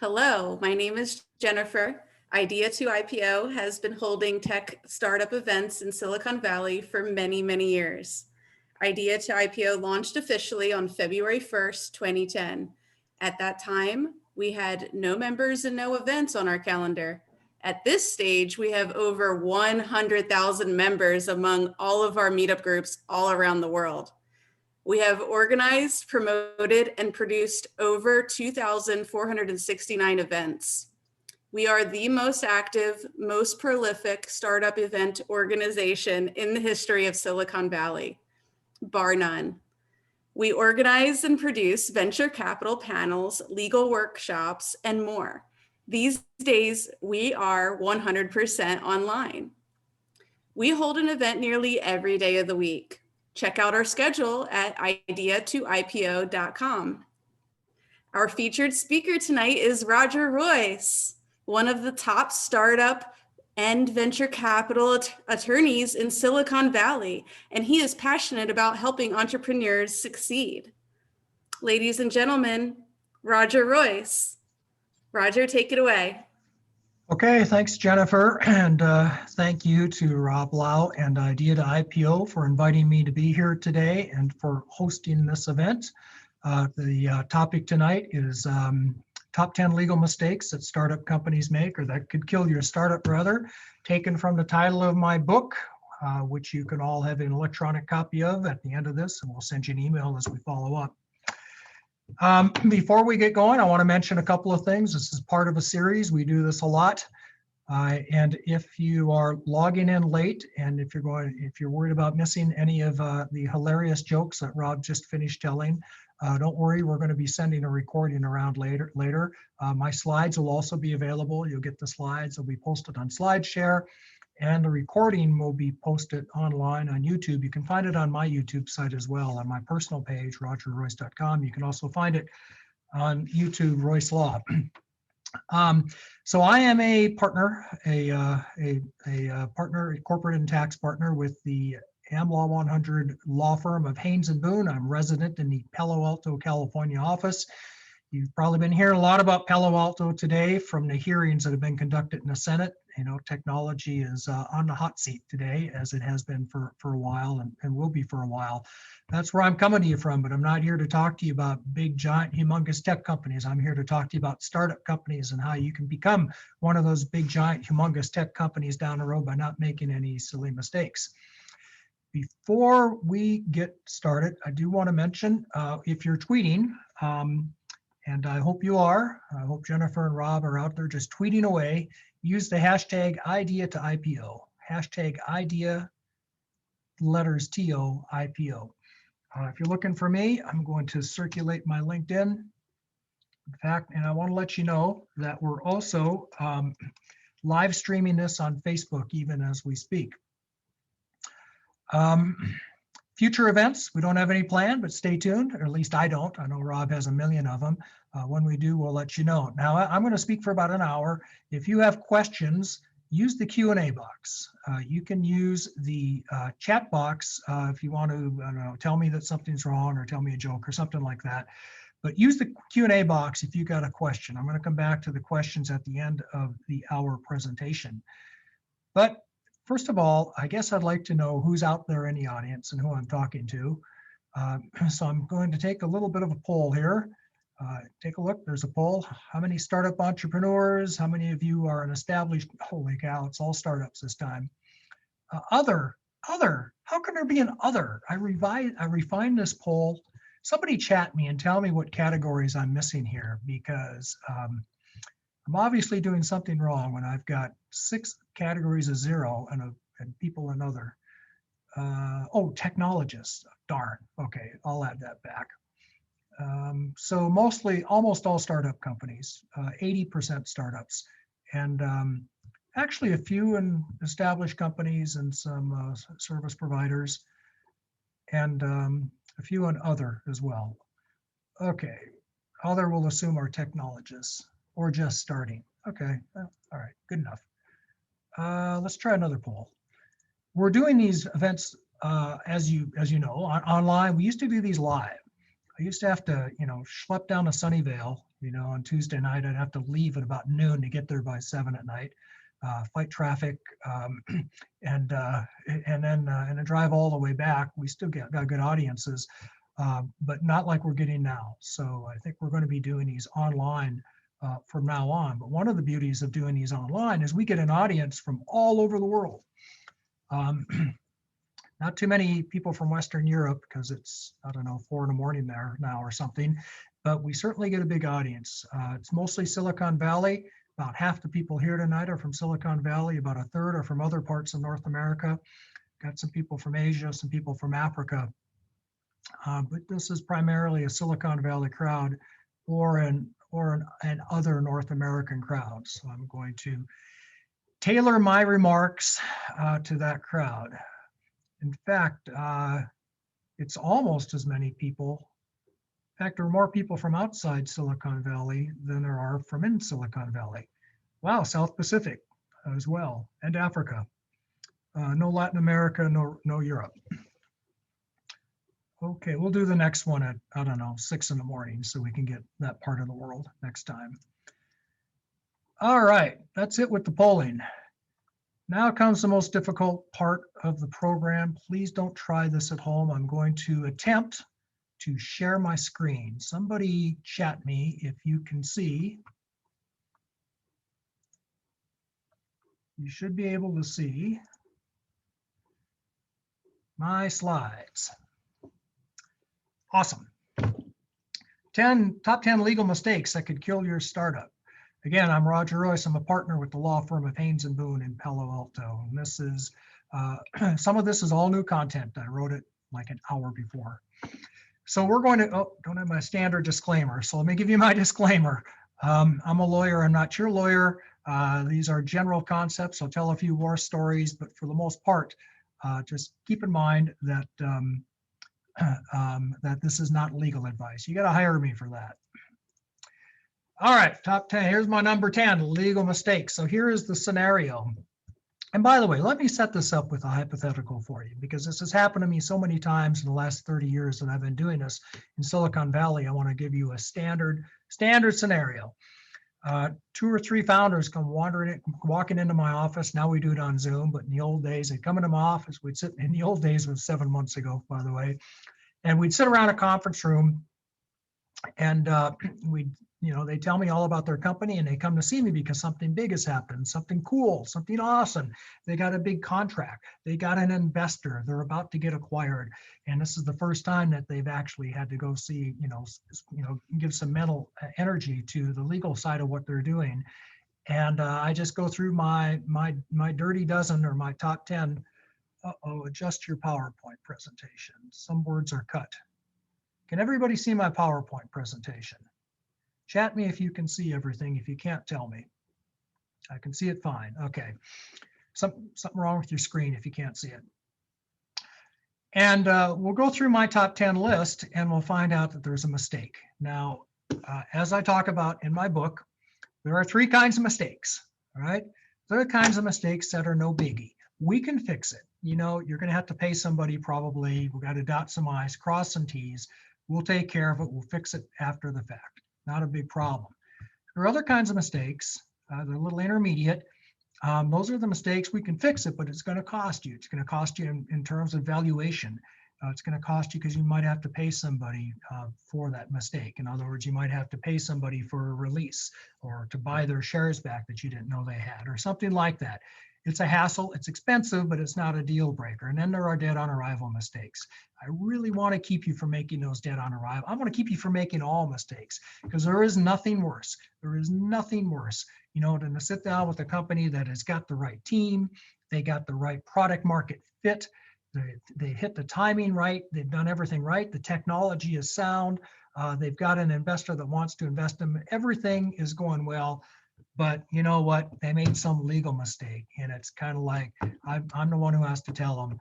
Hello, my name is Jennifer. Idea to IPO has been holding tech startup events in Silicon Valley for many, many years. Idea to IPO launched officially on February 1st, 2010. At that time, we had no members and no events on our calendar. At this stage, we have over 100,000 members among all of our meetup groups all around the world. We have organized, promoted, and produced over 2,469 events. We are the most active, most prolific startup event organization in the history of Silicon Valley, bar none. We organize and produce venture capital panels, legal workshops, and more. These days, we are 100% online. We hold an event nearly every day of the week. Check out our schedule at idea2ipo.com. Our featured speaker tonight is Roger Royse, one of the top startup and venture capital attorneys in Silicon Valley, and he is passionate about helping entrepreneurs succeed. Ladies and gentlemen, Roger Royse. Roger, take it away. Okay, thanks, Jennifer, and thank you to Rob Lau and Idea to IPO for inviting me to be here today and for hosting this event. The topic tonight is top 10 legal mistakes that startup companies make, or that could kill your startup rather, taken from the title of my book, which you can all have an electronic copy of at the end of this, and we'll send you an email as we follow up. Before we get going, I want to mention a couple of things. This is part of a series. We do this a lot. And if you are logging in late, and if you're worried about missing any of the hilarious jokes that Rob just finished telling, don't worry, we're going to be sending a recording around later. My slides will also be available. You'll get the slides. They'll be posted on SlideShare. And the recording will be posted online on YouTube. You can find it on my YouTube site as well, on my personal page, rogerroyse.com. You can also find it on YouTube, Royse Law. So I am a partner, a corporate and tax partner with the AmLaw 100 law firm of Haynes and Boone. I'm resident in the Palo Alto, California office. You've probably been hearing a lot about Palo Alto today from the hearings that have been conducted in the Senate. You know, technology is on the hot seat today, as it has been for a while and will be for a while. That's where I'm coming to you from, but I'm not here to talk to you about big, giant, humongous tech companies. I'm here to talk to you about startup companies and how you can become one of those big, giant, humongous tech companies down the road by not making any silly mistakes. Before we get started, I do want to mention, if you're tweeting, and I hope you are, I hope Jennifer and Rob are out there just tweeting away, use the hashtag idea to IPO, hashtag idea letters TO IPO. If you're looking for me, I'm going to circulate my LinkedIn. In fact, and I want to let you know that we're also live streaming this on Facebook even as we speak. Future events, we don't have any planned, but stay tuned, or at least I don't. I know Rob has a million of them. When we do, we'll let you know. Now, I'm going to speak for about an hour. If you have questions, use the Q&A box. You can use the chat box if you want to, I don't know, tell me that something's wrong or tell me a joke or something like that. But use the Q&A box if you got a question. I'm going to come back to the questions at the end of the hour presentation. But first of all, I guess I'd like to know who's out there in the audience and who I'm talking to. So I'm going to take a little bit of a poll here. Take a look, there's a poll. How many startup entrepreneurs? How many of you are an established, holy cow, it's all startups this time. Other, how can there be an other? I refined this poll. Somebody chat me and tell me what categories I'm missing here, because I'm obviously doing something wrong when I've got 6 categories of 0 and people in other. Oh, technologists, darn. Okay, I'll add that back. So mostly, almost all startup companies, 80% startups, and actually a few in established companies and some service providers, and a few in other as well. Okay, other we'll assume are technologists or just starting. Okay, all right, good enough. Let's try another poll. We're doing these events, as you know, online. We used to do these live. I used to have to, you know, schlep down to Sunnyvale You know, on Tuesday night, I'd have to leave at about noon to get there by 7 at night, fight traffic, and then drive all the way back. We still got good audiences, but not like we're getting now. So I think we're going to be doing these online from now on. But one of the beauties of doing these online is we get an audience from all over the world. Not too many people from Western Europe because it's, I don't know, 4 in the morning there now or something, but we certainly get a big audience. It's mostly Silicon Valley. About half the people here tonight are from Silicon Valley. About a third are from other parts of North America. Got some people from Asia, some people from Africa. But this is primarily a Silicon Valley crowd or an other North American crowd. So I'm going to tailor my remarks to that crowd. In fact, it's almost as many people. In fact, there are more people from outside Silicon Valley than there are from in Silicon Valley. Wow, South Pacific as well, and Africa. No Latin America, no Europe. Okay, we'll do the next one at, I don't know, 6 in the morning so we can get that part of the world next time. All right, that's it with the polling. Now comes the most difficult part of the program. Please don't try this at home. I'm going to attempt to share my screen. Somebody chat me if you can see. You should be able to see my slides. Awesome. Top 10 legal mistakes that could kill your startup. Again, I'm Roger Royse. I'm a partner with the law firm of Haynes and Boone in Palo Alto. And this is, some of this is all new content. I wrote it like an hour before. So we're going to, oh, don't have my standard disclaimer. So let me give you my disclaimer. I'm a lawyer. I'm not your lawyer. These are general concepts. I'll tell a few war stories, but for the most part, just keep in mind that that this is not legal advice. You got to hire me for that. All right, top 10. Here's my number 10, legal mistakes. So here is the scenario. And by the way, let me set this up with a hypothetical for you, because this has happened to me so many times in the last 30 years that I've been doing this in Silicon Valley. I want to give you a standard scenario. 2 or 3 founders come walking into my office. Now we do it on Zoom, but in the old days, they'd come into my office. We'd sit, in the old days was 7 months ago, by the way, and we'd sit around a conference room, and they tell me all about their company, and they come to see me because something big has happened, something cool, something awesome. They got a big contract. They got an investor. They're about to get acquired. And this is the first time that they've actually had to go see, give some mental energy to the legal side of what they're doing. And I just go through my dirty dozen or my top 10. Adjust your PowerPoint presentation. Some words are cut. Can everybody see my PowerPoint presentation? Chat me if you can see everything. If you can't, tell me. I can see it fine. Okay. Something wrong with your screen if you can't see it. And we'll go through my top 10 list, and we'll find out that there's a mistake. Now, as I talk about in my book, there are 3 kinds of mistakes. All right. There are kinds of mistakes that are no biggie. We can fix it. You're going to have to pay somebody probably. We've got to dot some I's, cross some T's. We'll take care of it. We'll fix it after the fact. Not a big problem. There are other kinds of mistakes. They're a little intermediate. Those are the mistakes. We can fix it, but it's going to cost you. It's going to cost you in terms of valuation. It's going to cost you because you might have to pay somebody for that mistake. In other words, you might have to pay somebody for a release or to buy their shares back that you didn't know they had or something like that. It's a hassle, it's expensive, but it's not a deal breaker. And then there are dead on arrival mistakes. I really want to keep you from making those dead on arrival. I want to keep you from making all mistakes, because there is nothing worse. There is nothing worse, than to sit down with a company that has got the right team, they got the right product market fit, they hit the timing right, they've done everything right, the technology is sound, they've got an investor that wants to invest in them, everything is going well. But you know what? They made some legal mistake, and it's kind of like I'm the one who has to tell them,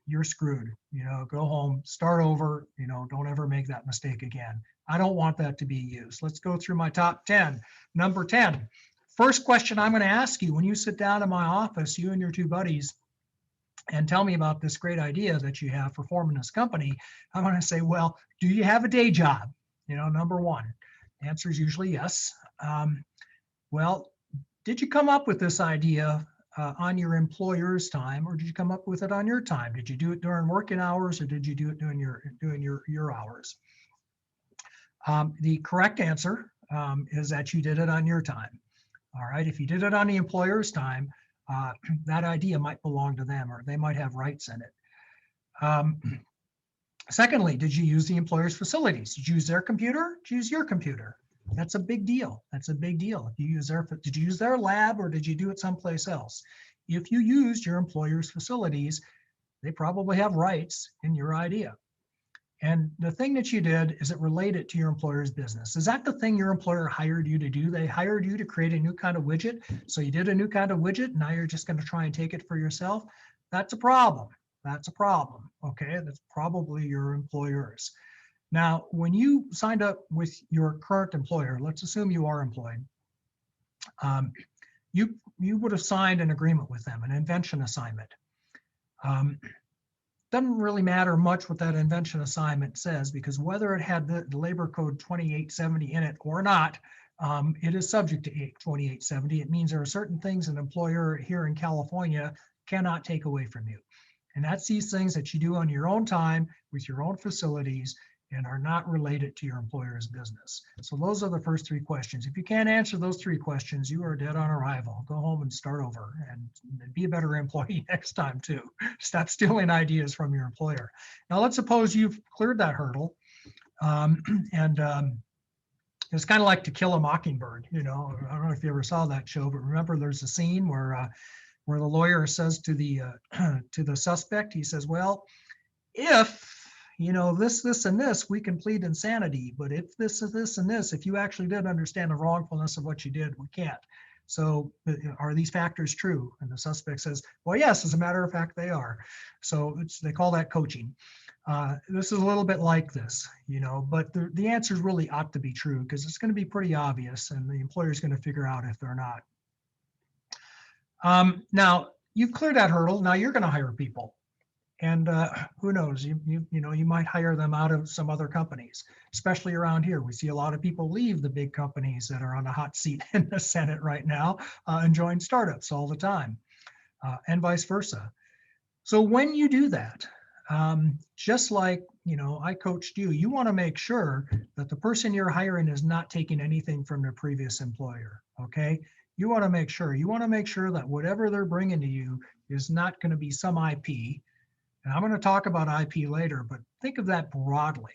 you're screwed. Go home, start over. Don't ever make that mistake again. I don't want that to be used. Let's go through my top 10. Number 10. First question I'm going to ask you when you sit down in my office, you and your 2 buddies, and tell me about this great idea that you have for forming this company. I'm going to say, well, do you have a day job? Number 1. Answer is usually yes. Well, did you come up with this idea on your employer's time, or did you come up with it on your time? Did you do it during working hours, or did you do it during your hours? The correct answer is that you did it on your time. All right. If you did it on the employer's time, that idea might belong to them, or they might have rights in it. Secondly, did you use the employer's facilities? Did you use their computer? Did you use your computer? That's a big deal. That's a big deal. If you use did you use their lab, or did you do it someplace else? If you used your employer's facilities, they probably have rights in your idea. And the thing that you did is it related to your employer's business. Is that the thing your employer hired you to do? They hired you to create a new kind of widget. So you did a new kind of widget. Now you're just going to try and take it for yourself. That's a problem. That's a problem. Okay. That's probably your employer's. Now, when you signed up with your current employer, let's assume you are employed, you would have signed an agreement with them, an invention assignment. Doesn't really matter much what that invention assignment says, because whether it had the labor code 2870 in it or not, it is subject to 2870. It means there are certain things an employer here in California cannot take away from you. And that's these things that you do on your own time with your own facilities and are not related to your employer's business. So those are the first three questions. If you can't answer those three questions, you are dead on arrival. Go home and start over and be a better employee next time too. Stop stealing ideas from your employer. Now let's suppose you've cleared that hurdle, it's kind of like To Kill a Mockingbird. You know, I don't know if you ever saw that show, but remember there's a scene where the lawyer says to the suspect, he says, well, if you know this and this, we can plead insanity, but if this is this and this, if you actually did understand the wrongfulness of what you did, we can't. So are these factors true? And the suspect says, well, yes, as a matter of fact, they are. So they call that coaching. This is a little bit like this, you know, but the answers really ought to be true, because it's going to be pretty obvious and the employer is going to figure out if they're not. Now you've cleared that hurdle. Now you're going to hire people. And who knows, you know, you might hire them out of some other companies, especially around here. We see a lot of people leave the big companies that are on the hot seat in the Senate right now and join startups all the time, and vice versa. So when you do that, just like, you know, I coached you, you want to make sure that the person you're hiring is not taking anything from their previous employer, okay? You want to make sure that whatever they're bringing to you is not going to be some IP. And I'm going to talk about IP later, but think of that broadly.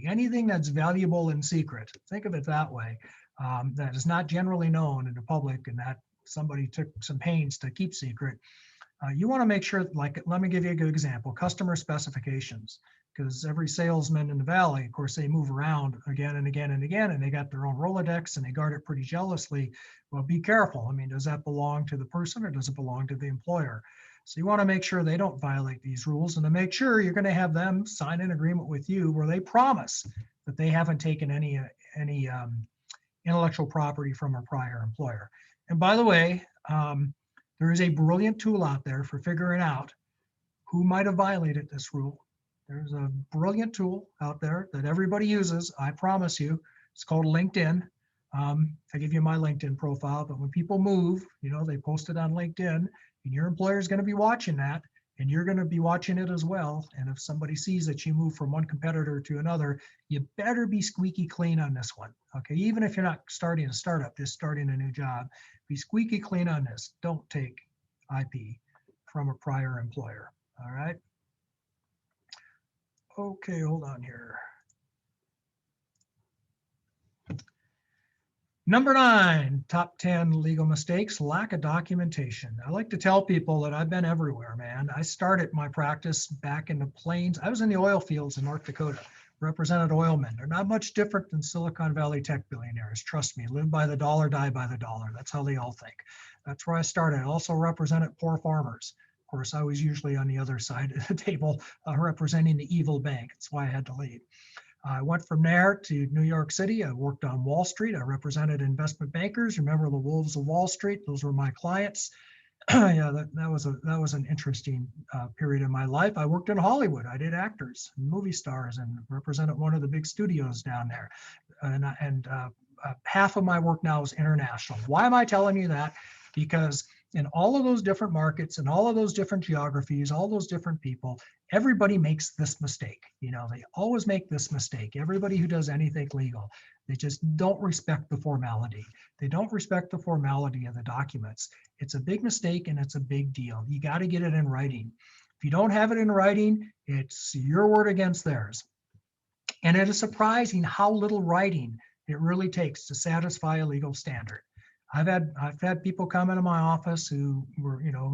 Anything that's valuable in secret, think of it that way, that is not generally known in the public and that somebody took some pains to keep secret. You want to make sure, like, let me give you a good example, customer specifications, because every salesman in the Valley, of course, they move around again and again and again, and they got their own Rolodex and they guard it pretty jealously. Well, be careful. I mean, does that belong to the person or does it belong to the employer? So you want to make sure they don't violate these rules, and to make sure you're going to have them sign an agreement with you where they promise that they haven't taken any intellectual property from a prior employer. And by the way, there is a brilliant tool out there for figuring out who might have violated this rule. There's a brilliant tool out there that everybody uses, I promise you. It's called LinkedIn. I give you my LinkedIn profile, but when people move, you know, they post it on LinkedIn, and your employer is going to be watching that, and you're going to be watching it as well. And if somebody sees that you move from one competitor to another, you better be squeaky clean on this one. Okay, even if you're not starting a startup, just starting a new job, be squeaky clean on this. Don't take IP from a prior employer. All right. Okay, hold on here. Number 9, top 10 legal mistakes, lack of documentation. I like to tell people that I've been everywhere, man. I started my practice back in the plains. I was in the oil fields in North Dakota, represented oilmen. They're not much different than Silicon Valley tech billionaires. Trust me, live by the dollar, die by the dollar. That's how they all think. That's where I started. I also represented poor farmers. Of course, I was usually on the other side of the table representing the evil bank. That's why I had to leave. I went from there to New York City. I worked on Wall Street. I represented investment bankers. Remember the wolves of Wall Street? Those were my clients. Yeah, that was an interesting period in my life. I worked in Hollywood. I did actors and movie stars and represented one of the big studios down there. half of my work now is international. Why am I telling you that? Because in all of those different markets and all of those different geographies, all those different people, everybody makes this mistake. They always make this mistake. Everybody who does anything legal, they just don't respect the formality. They don't respect the formality of the documents. It's a big mistake and it's a big deal. You got to get it in writing. If you don't have it in writing, it's your word against theirs. And it is surprising how little writing it really takes to satisfy a legal standard. I've had people come into my office who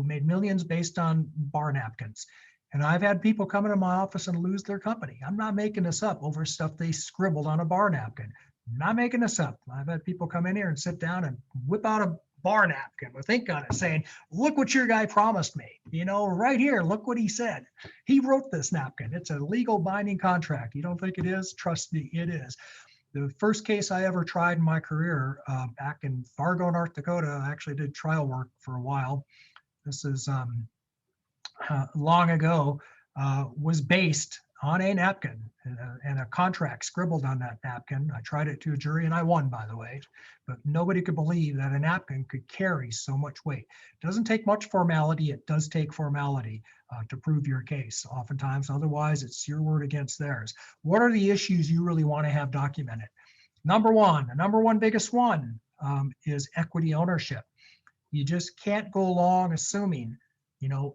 made millions based on bar napkins. And I've had people come into my office and lose their company. I'm not making this up over stuff they scribbled on a bar napkin. I'm not making this up. I've had people come in here and sit down and whip out a bar napkin with ink on it saying, look what your guy promised me. Right here, look what he said. He wrote this napkin. It's a legal binding contract. You don't think it is? Trust me, it is. The first case I ever tried in my career back in Fargo, North Dakota, I actually did trial work for a while. This is long ago, was based on a napkin and a contract scribbled on that napkin. I tried it to a jury and I won, by the way, but nobody could believe that a napkin could carry so much weight. It doesn't take much formality. It does take formality to prove your case oftentimes. Otherwise, it's your word against theirs. What are the issues you really want to have documented? The number one biggest one is equity ownership. You just can't go along assuming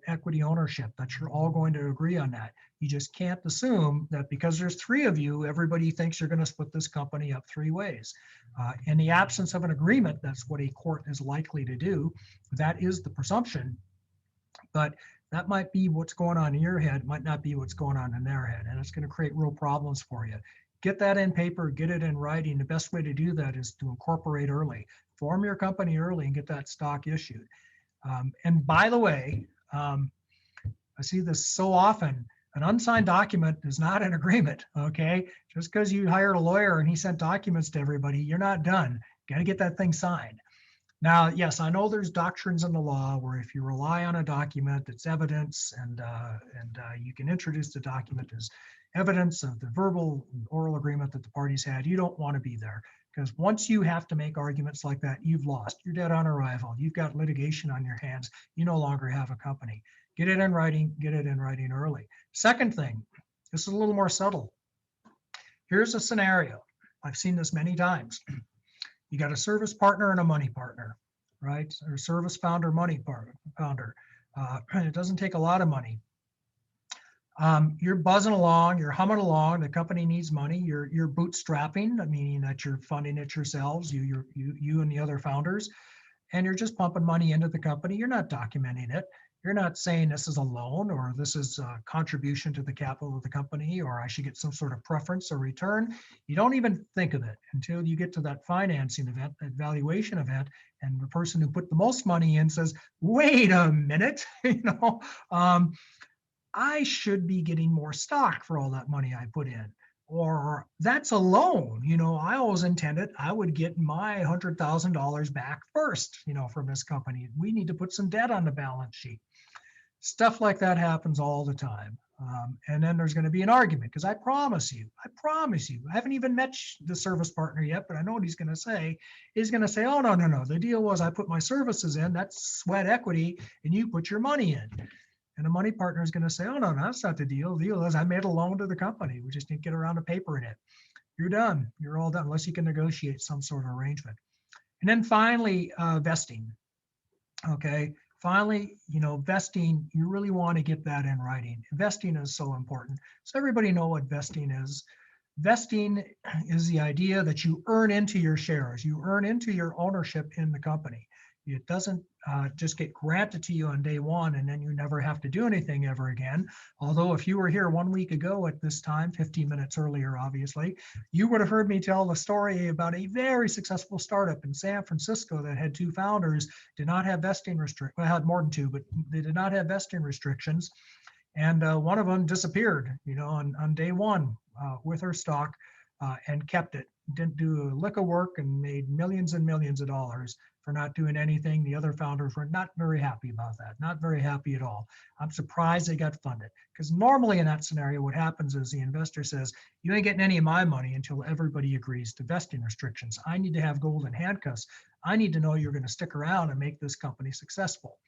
equity ownership, that you're all going to agree on that. You just can't assume that because there's three of you, everybody thinks you're going to split this company up three ways. In the absence of an agreement, that's what a court is likely to do. That is the presumption, but that might be what's going on in your head, might not be what's going on in their head, and it's going to create real problems for you. Get that in paper, get it in writing. The best way to do that is to incorporate early. Form your company early and get that stock issued. And by the way, I see this so often. An unsigned document is not an agreement, okay? Just because you hired a lawyer and he sent documents to everybody, you're not done. You got to get that thing signed. Now, yes, I know there's doctrines in the law where if you rely on a document, it's evidence, and you can introduce the document as evidence of the verbal and oral agreement that the parties had. You don't want to be there, because once you have to make arguments like that, you've lost. You're dead on arrival. You've got litigation on your hands. You no longer have a company. Get it in writing. Get it in writing early. Second thing, this is a little more subtle. Here's a scenario. I've seen this many times. You got a service partner and a money partner, right? Or service founder, money founder. It doesn't take a lot of money. You're buzzing along, you're humming along. The company needs money. You're bootstrapping, meaning that you're funding it yourselves, you and the other founders, and you're just pumping money into the company. You're not documenting it. You're not saying this is a loan or this is a contribution to the capital of the company or I should get some sort of preference or return. You don't even think of it until you get to that financing event, that valuation event, and the person who put the most money in says, wait a minute, I should be getting more stock for all that money I put in. Or that's a loan. I always intended I would get my $100,000 back first, from this company. We need to put some debt on the balance sheet. Stuff like that happens all the time. And then there's going to be an argument because I promise you, I haven't even met the service partner yet, but I know what he's going to say. He's going to say, oh, no. The deal was I put my services in, that's sweat equity, and you put your money in. And the money partner is going to say, oh, no, that's not the deal. The deal is I made a loan to the company. We just didn't get around to papering it. You're done. You're all done, unless you can negotiate some sort of arrangement. And then finally, vesting. Okay. Finally, vesting, you really want to get that in writing. Vesting is so important. So everybody know what vesting is. Vesting is the idea that you earn into your shares. You earn into your ownership in the company. It doesn't just get granted to you on day one and then you never have to do anything ever again. Although if you were here 1 week ago at this time, 15 minutes earlier, obviously, you would have heard me tell the story about a very successful startup in San Francisco that had two founders, did not have vesting restrictions, well, had more than two, but they did not have vesting restrictions. And one of them disappeared, on day one with her stock and kept it. didn't do a lick of work and made millions and millions of dollars for not doing anything. The other founders were not very happy about that, not very happy at all. I'm surprised they got funded, because normally in that scenario, what happens is the investor says, you ain't getting any of my money until everybody agrees to vesting restrictions. I need to have golden handcuffs. I need to know you're going to stick around and make this company successful.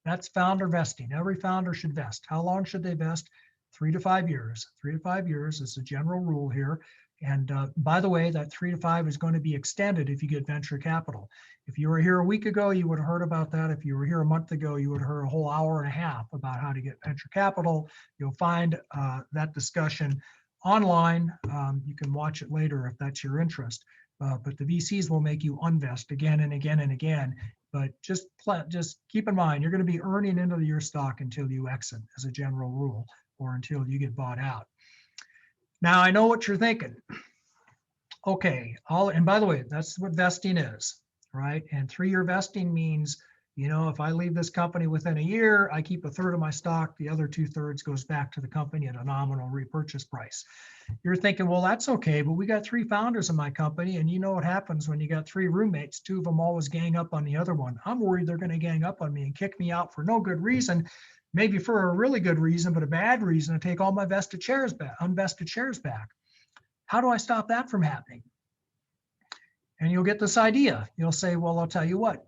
That's founder vesting. Every founder should vest. How long should they vest? 3 to 5 years. 3 to 5 years is the general rule here. And by the way, that 3 to 5 is going to be extended if you get venture capital. If you were here a week ago, you would have heard about that. If you were here a month ago, you would have heard a whole hour and a half about how to get venture capital. You'll find that discussion online. You can watch it later if that's your interest. But the VCs will make you unvest again and again and again. But just keep in mind, you're going to be earning into your stock until you exit, as a general rule, or until you get bought out. Now, I know what you're thinking. Okay, and by the way, that's what vesting is, right? And 3-year vesting means, you know, if I leave this company within a year, I keep 1/3 of my stock, the other 2/3 goes back to the company at a nominal repurchase price. You're thinking, well, that's okay, but we got 3 founders in my company, and you know what happens when you got 3 roommates, 2 of them always gang up on the other one. I'm worried they're going to gang up on me and kick me out for no good reason, maybe for a really good reason, but a bad reason, to take all my unvested shares back. How do I stop that from happening? And you'll get this idea. You'll say, well, I'll tell you what,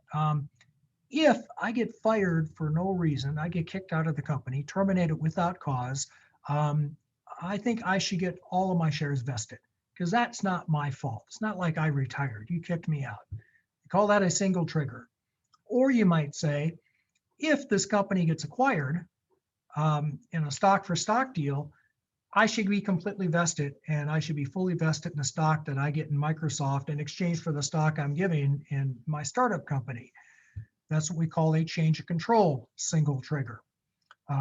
if I get fired for no reason, I get kicked out of the company, terminated without cause, I think I should get all of my shares vested, because that's not my fault. It's not like I retired. You kicked me out. You call that a single trigger. Or you might say, if this company gets acquired in a stock for stock deal, I should be completely vested, and I should be fully vested in the stock that I get in Microsoft in exchange for the stock I'm giving in my startup company. That's what we call a change of control single trigger.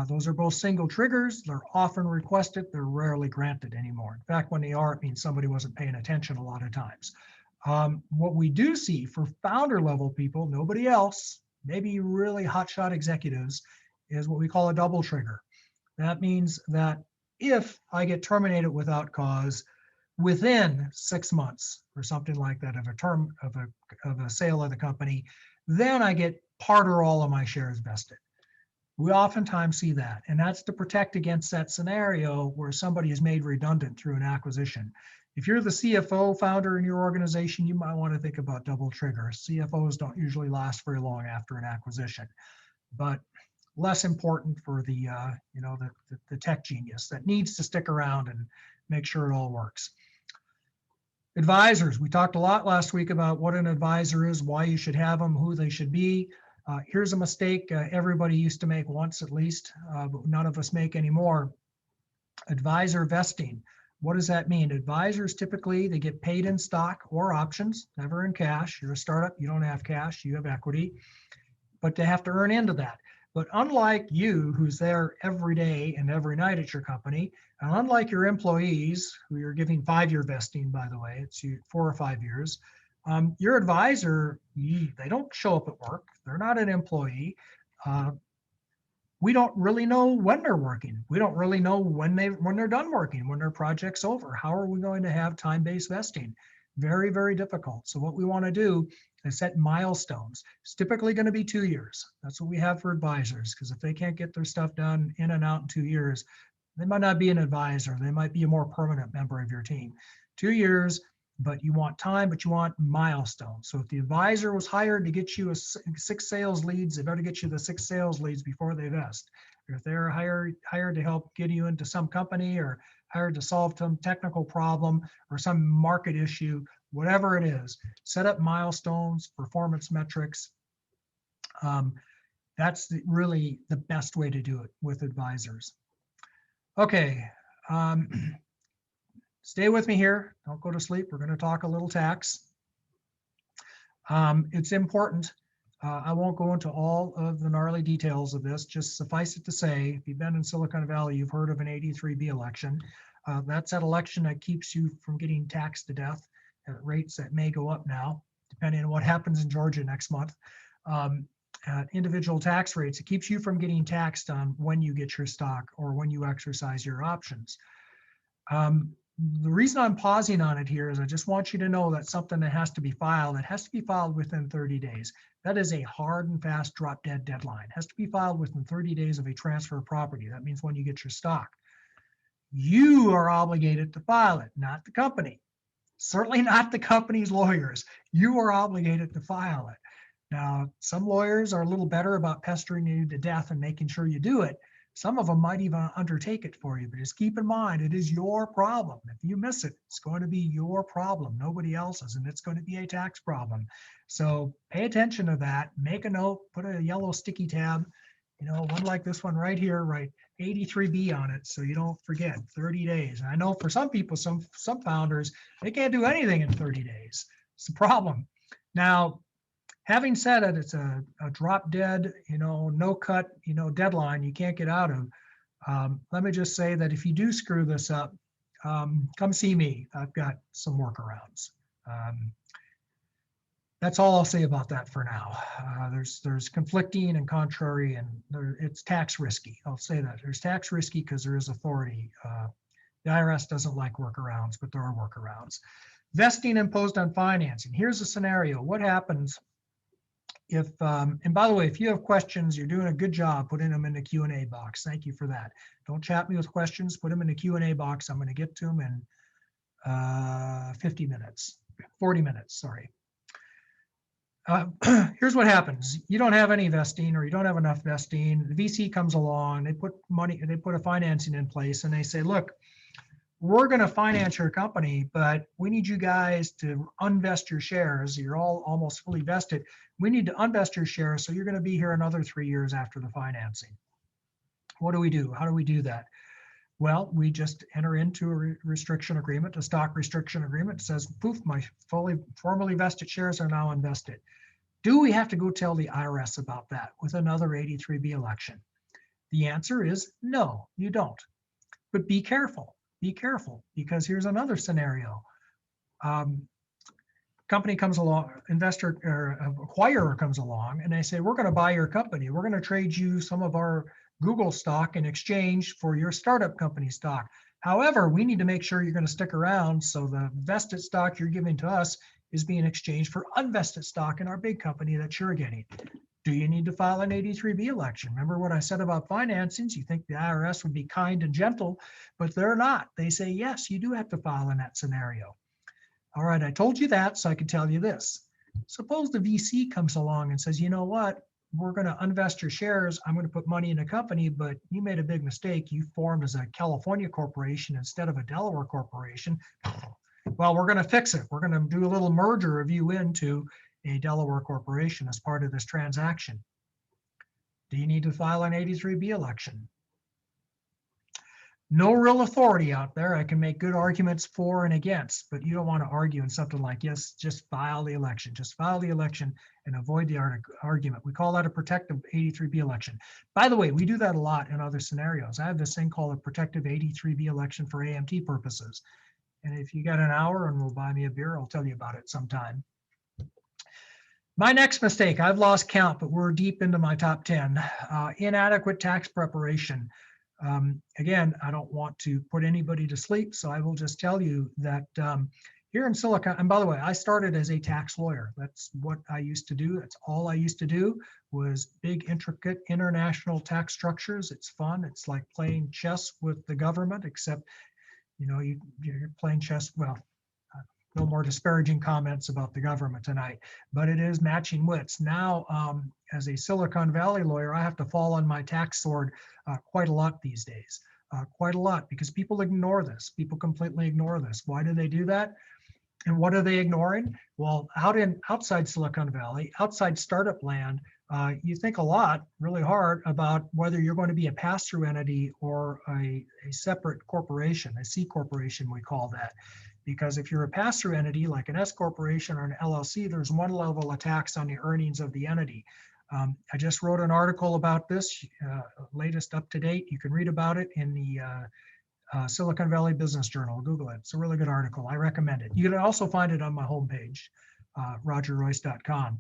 Those are both single triggers. They're often requested. They're rarely granted anymore. In fact, when they are, it means somebody wasn't paying attention a lot of times. What we do see for founder level people, nobody else, maybe really hotshot executives, is what we call a double trigger. That means that if I get terminated without cause within 6 months or something like that of a term of a sale of the company, then I get part or all of my shares vested. We oftentimes see that, and that's to protect against that scenario where somebody is made redundant through an acquisition. If you're the CFO founder in your organization, you might want to think about double trigger. CFOs don't usually last very long after an acquisition, but less important for the the tech genius that needs to stick around and make sure it all works. Advisors, we talked a lot last week about what an advisor is, why you should have them, who they should be. Here's a mistake everybody used to make once at least, but none of us make anymore. Advisor vesting. What does that mean? Advisors typically, they get paid in stock or options, never in cash. You're a startup, you don't have cash, you have equity, but they have to earn into that. But unlike you, who's there every day and every night at your company, and unlike your employees, who you're giving 5-year vesting, by the way, it's 4 or 5 years, your advisor, they don't show up at work. They're not an employee. We don't really know when they're working. We don't really know when they're done working, when their project's over. How are we going to have time-based vesting? Very, very difficult. So what we want to do is set milestones. It's typically going to be 2 years. That's what we have for advisors, because if they can't get their stuff done in and out in 2 years, they might not be an advisor. They might be a more permanent member of your team. 2 years, but you want time, but you want milestones. So if the advisor was hired to get you 6 sales leads, they better get you the 6 sales leads before they vest. Or if they're hired to help get you into some company, or hired to solve some technical problem or some market issue, whatever it is, set up milestones, performance metrics. That's really the best way to do it with advisors. Okay, stay with me here. Don't go to sleep. We're going to talk a little tax. It's important. I won't go into all of the gnarly details of this. Just suffice it to say, if you've been in Silicon Valley, you've heard of an 83B election. That's that election that keeps you from getting taxed to death at rates that may go up now, depending on what happens in Georgia next month. Individual tax rates, it keeps you from getting taxed on when you get your stock or when you exercise your options. The reason I'm pausing on it here is I just want you to know that's something that has to be filed. It has to be filed within 30 days. That is a hard and fast drop dead deadline. It has to be filed within 30 days of a transfer of property. That means when you get your stock. You are obligated to file it, not the company. Certainly not the company's lawyers. You are obligated to file it. Now, some lawyers are a little better about pestering you to death and making sure you do it. Some of them might even undertake it for you, but just keep in mind, it is your problem. If you miss it, it's going to be your problem, nobody else's, and it's going to be a tax problem. So pay attention to that, make a note, put a yellow sticky tab, one like this one right here, write 83B on it so you don't forget, 30 days. And I know for some people, some founders, they can't do anything in 30 days. It's a problem. Now, having said it, it's a drop dead, no cut, deadline you can't get out of. Let me just say that if you do screw this up, come see me. I've got some workarounds. That's all I'll say about that for now. There's conflicting and contrary, and it's tax risky. I'll say that. There's tax risky because there is authority. The IRS doesn't like workarounds, but there are workarounds. Vesting imposed on financing. Here's a scenario. What happens if, and by the way, if you have questions, you're doing a good job putting them in the Q&A box. Thank you for that. Don't chat me with questions, put them in the Q&A box. I'm going to get to them in 40 minutes, sorry. Here's what happens. You don't have any vesting, or you don't have enough vesting. The VC comes along, they put a financing in place, and they say, look, we're going to finance your company, but we need you guys to unvest your shares. You're all almost fully vested. We need to unvest your shares, so you're going to be here another 3 years after the financing. What do we do? How do we do that? Well, we just enter into a restriction agreement, a stock restriction agreement. It says, poof, my formally vested shares are now invested. Do we have to go tell the IRS about that with another 83B election? The answer is no, you don't. But be careful, because here's another scenario. Company comes along, investor or acquirer comes along, and they say, we're going to buy your company. We're going to trade you some of our Google stock in exchange for your startup company stock. However, we need to make sure you're going to stick around, so the vested stock you're giving to us is being exchanged for unvested stock in our big company that you're getting. Do you need to file an 83B election? Remember what I said about financings? You think the IRS would be kind and gentle, but they're not. They say, yes, you do have to file in that scenario. All right, I told you that so I can tell you this. Suppose the VC comes along and says, you know what? We're going to invest your shares. I'm going to put money in a company, but you made a big mistake. You formed as a California corporation instead of a Delaware corporation. Well, we're going to fix it. We're going to do a little merger of you into a Delaware corporation as part of this transaction. Do you need to file an 83B election? No real authority out there. I can make good arguments for and against, but you don't want to argue in something like, yes, just file the election. Just file the election and avoid the argument. We call that a protective 83B election. By the way, we do that a lot in other scenarios. I have this thing called a protective 83B election for AMT purposes. And if you got an hour and will buy me a beer, I'll tell you about it sometime. My next mistake, I've lost count, but we're deep into my top 10. Inadequate tax preparation. Again, I don't want to put anybody to sleep, so I will just tell you that here in Silicon, and by the way, I started as a tax lawyer. That's what I used to do. That's all I used to do was big, intricate international tax structures. It's fun. It's like playing chess with the government, except, you're playing chess. Well, no more disparaging comments about the government tonight, but it is matching wits. Now, as a Silicon Valley lawyer, I have to fall on my tax sword quite a lot these days, quite a lot, because people ignore this. People completely ignore this. Why do they do that? And what are they ignoring? Well, outside Silicon Valley, outside startup land, you think a lot, really hard, about whether you're going to be a pass-through entity or a separate corporation, a C corporation, we call that. Because if you're a pass-through entity like an S corporation or an LLC, there's one level of tax on the earnings of the entity. I just wrote an article about this, latest up to date. You can read about it in the Silicon Valley Business Journal. Google it. It's a really good article. I recommend it. You can also find it on my homepage, rogerroyse.com.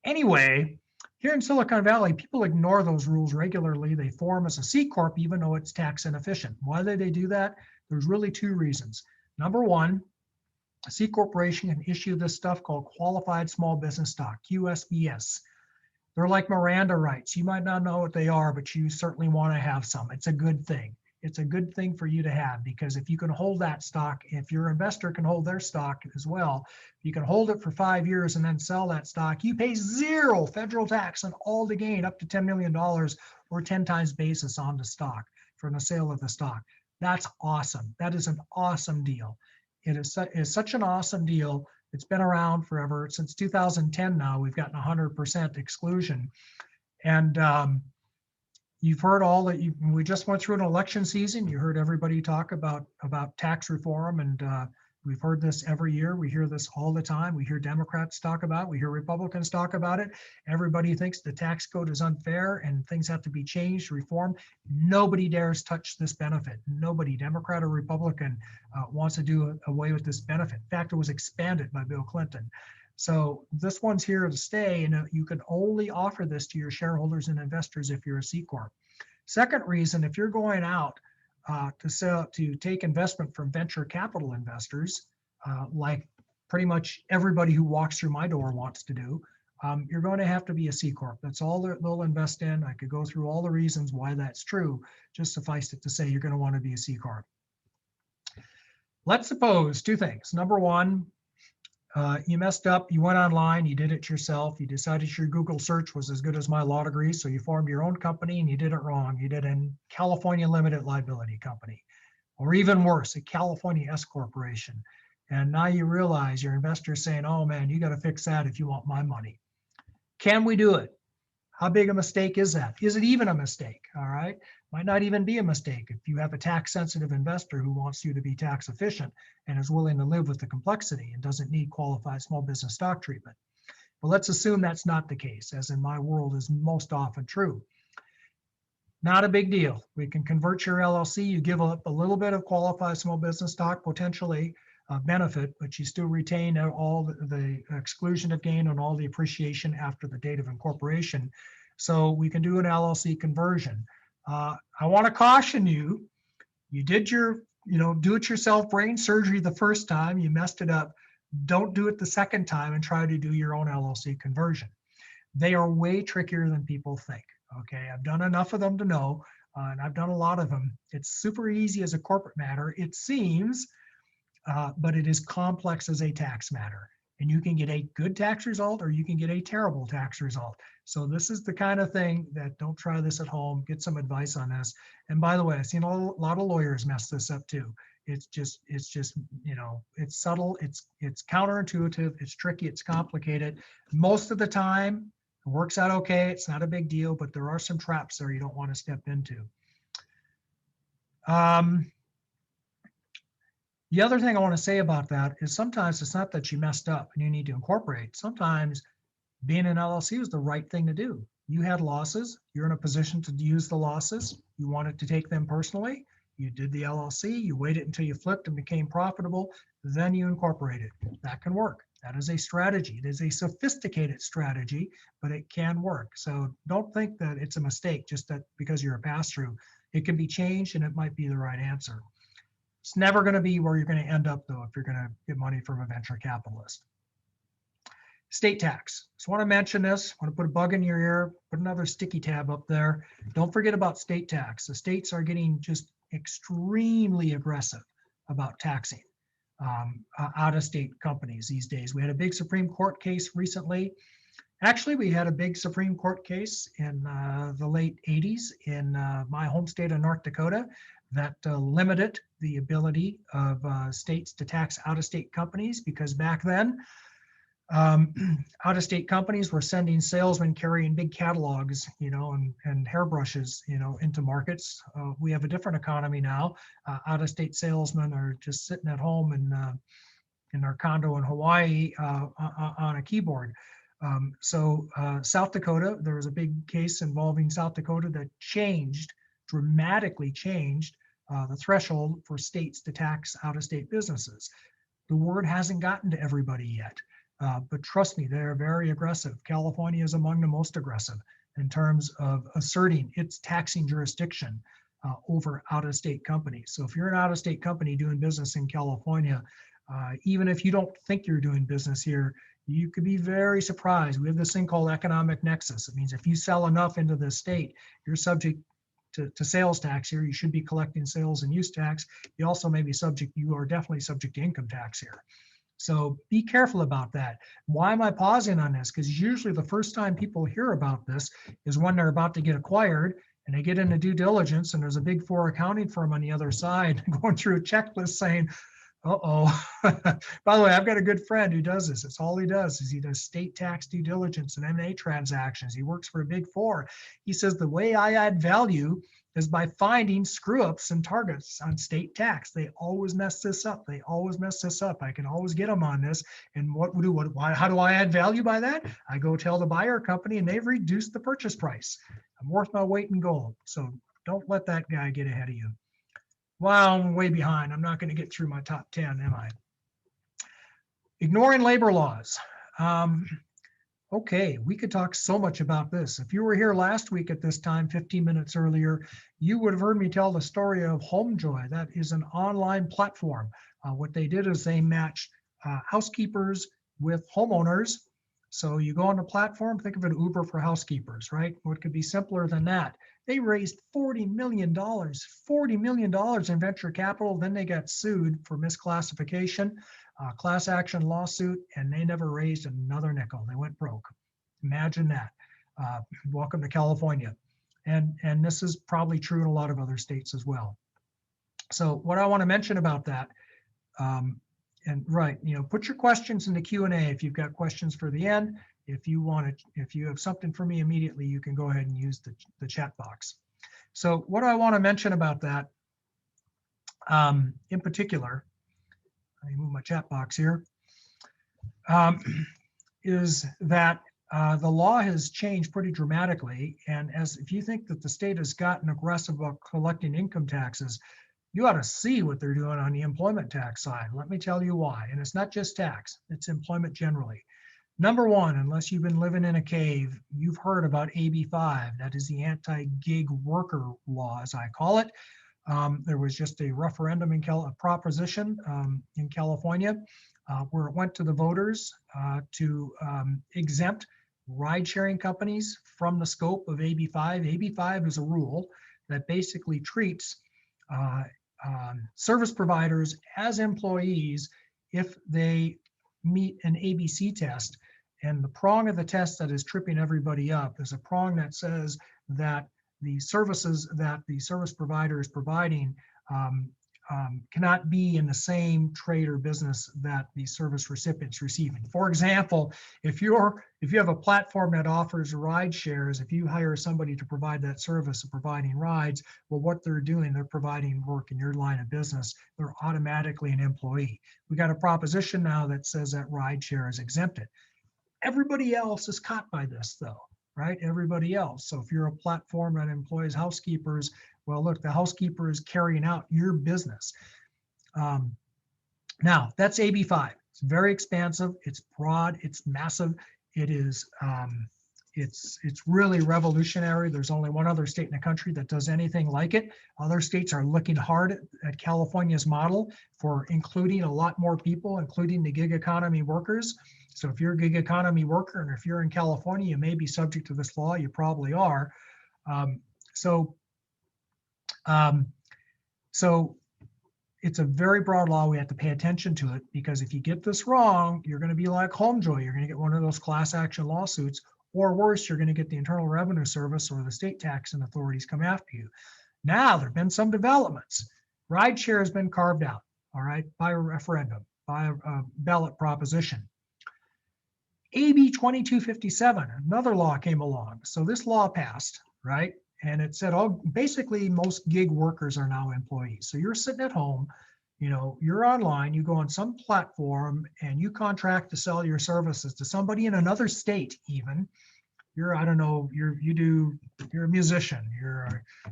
Anyway, here in Silicon Valley, people ignore those rules regularly. They form as a C Corp, even though it's tax inefficient. Why do they do that? There's really two reasons. Number one, a C corporation can issue this stuff called qualified small business stock, QSBS. They're like Miranda rights. You might not know what they are, but you certainly want to have some. It's a good thing. It's a good thing for you to have, because if you can hold that stock, if your investor can hold their stock as well, you can hold it for 5 years and then sell that stock, you pay 0 federal tax on all the gain up to $10 million or 10 times basis on the stock from the sale of the stock. That's awesome. That is an awesome deal. It is such an awesome deal. It's been around forever. Since 2010 now, we've gotten 100% exclusion. And you've heard all that. We just went through an election season. You heard everybody talk about tax reform, and we've heard this every year. We hear this all the time. We hear Democrats talk about it. We hear Republicans talk about it. Everybody thinks the tax code is unfair and things have to be changed, reformed. Nobody dares touch this benefit. Nobody, Democrat or Republican, wants to do away with this benefit. In fact, it was expanded by Bill Clinton. So this one's here to stay, and you can only offer this to your shareholders and investors if you're a C Corp. Second reason, if you're going out to take investment from venture capital investors, like pretty much everybody who walks through my door wants to do, you're going to have to be a C Corp. That's all they'll invest in. I could go through all the reasons why that's true. Just suffice it to say, you're going to want to be a C Corp. Let's suppose two things. Number one, you messed up, you went online, you did it yourself, you decided your Google search was as good as my law degree, so you formed your own company and you did it wrong. You did a California limited liability company, or even worse, a California S corporation. And now you realize your investor's saying, oh man, you got to fix that if you want my money. Can we do it? How big a mistake is that? Is it even a mistake? All right. Might not even be a mistake if you have a tax sensitive investor who wants you to be tax efficient and is willing to live with the complexity and doesn't need qualified small business stock treatment. But let's assume that's not the case, as in my world is most often true. Not a big deal. We can convert your LLC. You give up a little bit of qualified small business stock, potentially benefit, but you still retain all the exclusion of gain and all the appreciation after the date of incorporation. So we can do an LLC conversion. I want to caution you, you did your, do-it-yourself brain surgery the first time, you messed it up. Don't do it the second time and try to do your own LLC conversion. They are way trickier than people think. Okay, I've done enough of them to know, and I've done a lot of them. It's super easy as a corporate matter, it seems, but it is complex as a tax matter. And you can get a good tax result or you can get a terrible tax result. So this is the kind of thing that don't try this at home, get some advice on this. And by the way, I've seen a lot of lawyers mess this up too. It's just, it's subtle, it's counterintuitive, it's tricky, it's complicated. Most of the time, it works out okay, it's not a big deal, but there are some traps there you don't want to step into. The other thing I want to say about that is sometimes it's not that you messed up and you need to incorporate. Sometimes being an LLC is the right thing to do. You had losses, you're in a position to use the losses, you wanted to take them personally, you did the LLC, you waited until you flipped and became profitable, then you incorporated. That can work. That is a strategy. It is a sophisticated strategy, but it can work. So don't think that it's a mistake just that because you're a pass-through. It can be changed and it might be the right answer. It's never going to be where you're going to end up, though, if you're going to get money from a venture capitalist. State tax. Just want to mention this. Want to put a bug in your ear, put another sticky tab up there. Don't forget about state tax. The states are getting just extremely aggressive about taxing out-of-state companies these days. We had a big Supreme Court case recently. Actually, we had a big Supreme Court case in the late 80s in my home state of North Dakota that limited the ability of states to tax out-of-state companies, because back then, out-of-state companies were sending salesmen carrying big catalogs, and hairbrushes, into markets. We have a different economy now. Out-of-state salesmen are just sitting at home in their condo in Hawaii on a keyboard. So South Dakota, there was a big case involving South Dakota that dramatically changed the threshold for states to tax out-of-state businesses. The word hasn't gotten to everybody yet, but trust me, they're very aggressive. California is among the most aggressive in terms of asserting its taxing jurisdiction over out-of-state companies. So if you're an out-of-state company doing business in California, even if you don't think you're doing business here, you could be very surprised. We have this thing called economic nexus. It means if you sell enough into the state, you're subject to sales tax here. You should be collecting sales and use tax. You also may be subject, you are definitely subject to income tax here. So be careful about that. Why am I pausing on this? Because usually the first time people hear about this is when they're about to get acquired and they get into due diligence and there's a big four accounting firm on the other side going through a checklist saying, uh-oh. By the way, I've got a good friend who does this. It's all he does is he does state tax due diligence and M&A transactions. He works for a big four. He says the way I add value is by finding screw-ups and targets on state tax. They always mess this up. They always mess this up. I can always get them on this. And how do I add value by that? I go tell the buyer company and they've reduced the purchase price. I'm worth my weight in gold. So don't let that guy get ahead of you. Wow, I'm way behind. I'm not going to get through my top 10, am I? Ignoring labor laws. Okay, we could talk so much about this. If you were here last week at this time, 15 minutes earlier, you would have heard me tell the story of HomeJoy. That is an online platform. What they did is they matched housekeepers with homeowners. So you go on the platform, think of it Uber for housekeepers, right? What could be simpler than that? They raised $40 million in venture capital. Then they got sued for misclassification, class action lawsuit, and they never raised another nickel. They went broke. Imagine that. Welcome to California. And this is probably true in a lot of other states as well. So what I want to mention about that, put your questions in the Q&A if you've got questions for the end. If you have something for me immediately, you can go ahead and use the chat box. So what I want to mention about that, in particular, let me move my chat box here, is that the law has changed pretty dramatically. And if you think that the state has gotten aggressive about collecting income taxes, you ought to see what they're doing on the employment tax side. Let me tell you why. And it's not just tax, it's employment generally. Number one, unless you've been living in a cave, you've heard about AB 5. That is the anti-gig worker law, as I call it. There was just a referendum a proposition in California where it went to the voters to exempt ride-sharing companies from the scope of AB 5. AB 5 is a rule that basically treats service providers as employees if they meet an ABC test. And the prong of the test that is tripping everybody up is a prong that says that the services that the service provider is providing cannot be in the same trade or business that the service recipient's receiving. For example, if you have a platform that offers ride shares, if you hire somebody to provide that service of providing rides, well, what they're doing, they're providing work in your line of business. They're automatically an employee. We got a proposition now that says that ride share is exempted. Everybody else is caught by this though, right? Everybody else. So if you're a platform that employs housekeepers, well, look, the housekeeper is carrying out your business. Now, that's AB 5. It's very expansive. It's broad. It's massive. It is. It's really revolutionary. There's only one other state in the country that does anything like it. Other states are looking hard at California's model for including a lot more people, including the gig economy workers. So if you're a gig economy worker and if you're in California, you may be subject to this law. You probably are. So it's a very broad law. We have to pay attention to it because if you get this wrong, you're going to be like HomeJoy. You're going to get one of those class action lawsuits, or worse, you're going to get the Internal Revenue Service or the state taxing authorities come after you. Now, there have been some developments. Rideshare has been carved out, all right, by a referendum, by a ballot proposition. AB 2257, another law came along. So this law passed, right? And it said, oh, basically most gig workers are now employees. So you're sitting at home, you know, you're online, you go on some platform and you contract to sell your services to somebody in another state even. You're, I don't know, you're a musician,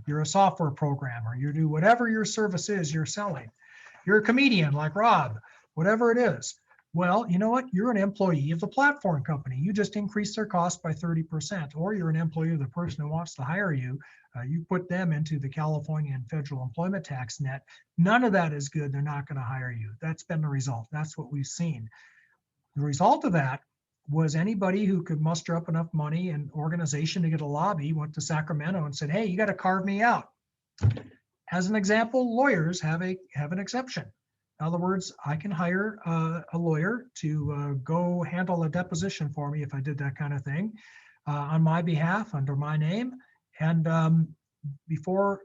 you're a software programmer, you do whatever your service is you're selling. You're a comedian like Rob, whatever it is. Well, you know what? You're an employee of the platform company. You just increased their cost by 30%, or you're an employee of the person who wants to hire you. You put them into the California and federal employment tax net. None of that is good. They're not going to hire you. That's been the result. That's what we've seen. The result of that was anybody who could muster up enough money and organization to get a lobby went to Sacramento and said, hey, you got to carve me out. As an example, lawyers have an exception. In other words, I can hire a lawyer to go handle a deposition for me if I did that kind of thing on my behalf under my name. And before,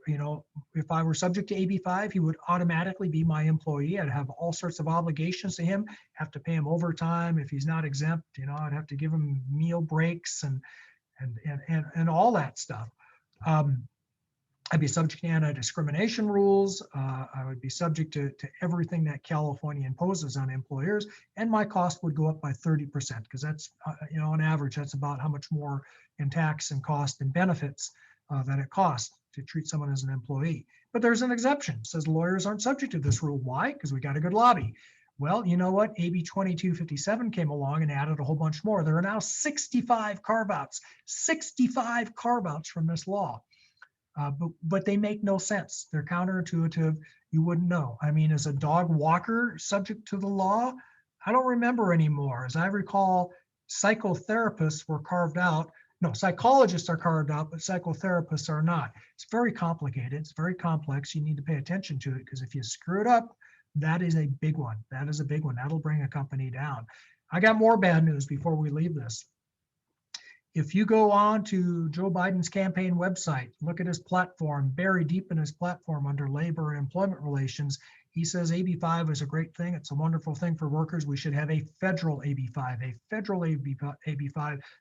if I were subject to AB5, he would automatically be my employee. I'd have all sorts of obligations to him, have to pay him overtime if he's not exempt. I'd have to give him meal breaks and all that stuff. I'd be subject to anti-discrimination rules. I would be subject to everything that California imposes on employers, and my cost would go up by 30% because that's, on average, that's about how much more in tax and cost and benefits that it costs to treat someone as an employee. But there's an exception. It says lawyers aren't subject to this rule. Why? Because we got a good lobby. Well, you know what? AB 2257 came along and added a whole bunch more. There are now 65 carve-outs from this law. But they make no sense. They're counterintuitive. You wouldn't know. I mean, is a dog walker subject to the law? I don't remember anymore. As I recall, psychotherapists were carved out. No, psychologists are carved out, but psychotherapists are not. It's very complicated. It's very complex. You need to pay attention to it because if you screw it up, that is a big one. That is a big one. That'll bring a company down. I got more bad news before we leave this. If you go on to Joe Biden's campaign website, look at his platform, buried deep in his platform under labor and employment relations, he says AB5 is a great thing. It's a wonderful thing for workers. We should have a federal AB5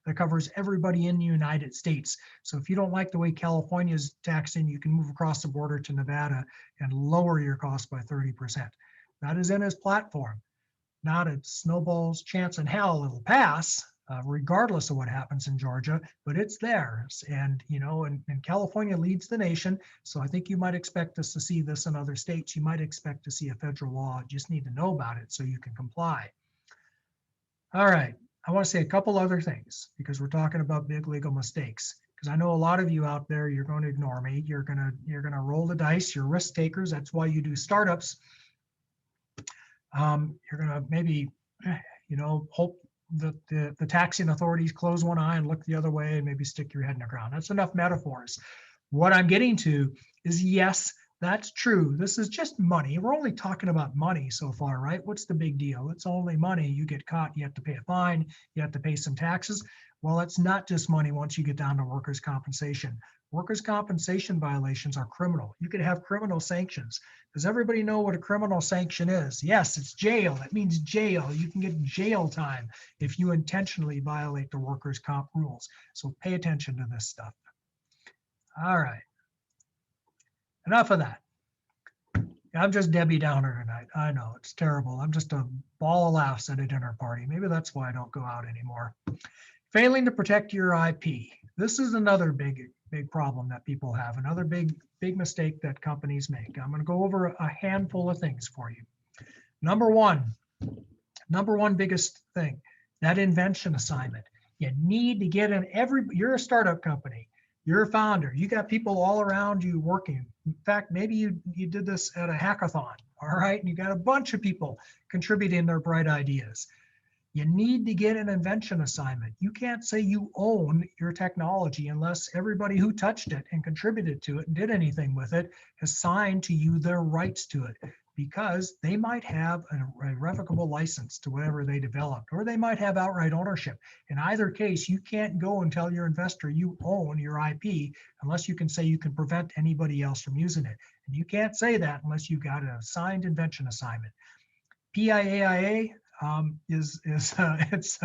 that covers everybody in the United States. So if you don't like the way California's taxing, you can move across the border to Nevada and lower your cost by 30%. That is in his platform. Not a snowball's chance in hell it'll pass, regardless of what happens in Georgia, but it's there. And, and California leads the nation. So I think you might expect us to see this in other states. You might expect to see a federal law. You just need to know about it so you can comply. All right. I want to say a couple other things because we're talking about big legal mistakes. Because I know a lot of you out there, you're going to ignore me. You're gonna roll the dice. You're risk takers. That's why you do startups. You're gonna maybe, hope that the taxing authorities close one eye and look the other way and maybe stick your head in the ground. That's enough metaphors. What I'm getting to is, yes, that's true. This is just money. We're only talking about money so far, right? What's the big deal? It's only money. You get caught, you have to pay a fine, you have to pay some taxes. Well, it's not just money once you get down to workers' compensation. Workers' compensation violations are criminal. You could have criminal sanctions. Does everybody know what a criminal sanction is? Yes, it's jail. It means jail. You can get jail time if you intentionally violate the workers' comp rules. So pay attention to this stuff. All right. Enough of that. I'm just Debbie Downer tonight. I know, it's terrible. I'm just a ball of laughs at a dinner party. Maybe that's why I don't go out anymore. Failing to protect your IP. This is another big problem that people have, another big mistake that companies make. I'm going to go over a handful of things for you. Number one biggest thing, that invention assignment. You need to get in you're a startup company, you're a founder, you got people all around you working. In fact, maybe you did this at a hackathon, all right? And you got a bunch of people contributing their bright ideas. You need to get an invention assignment. You can't say you own your technology unless everybody who touched it and contributed to it and did anything with it has signed to you their rights to it, because they might have a irrevocable license to whatever they developed, or they might have outright ownership. In either case, you can't go and tell your investor you own your IP unless you can say you can prevent anybody else from using it. And you can't say that unless you've got a signed invention assignment. PIAIA, it's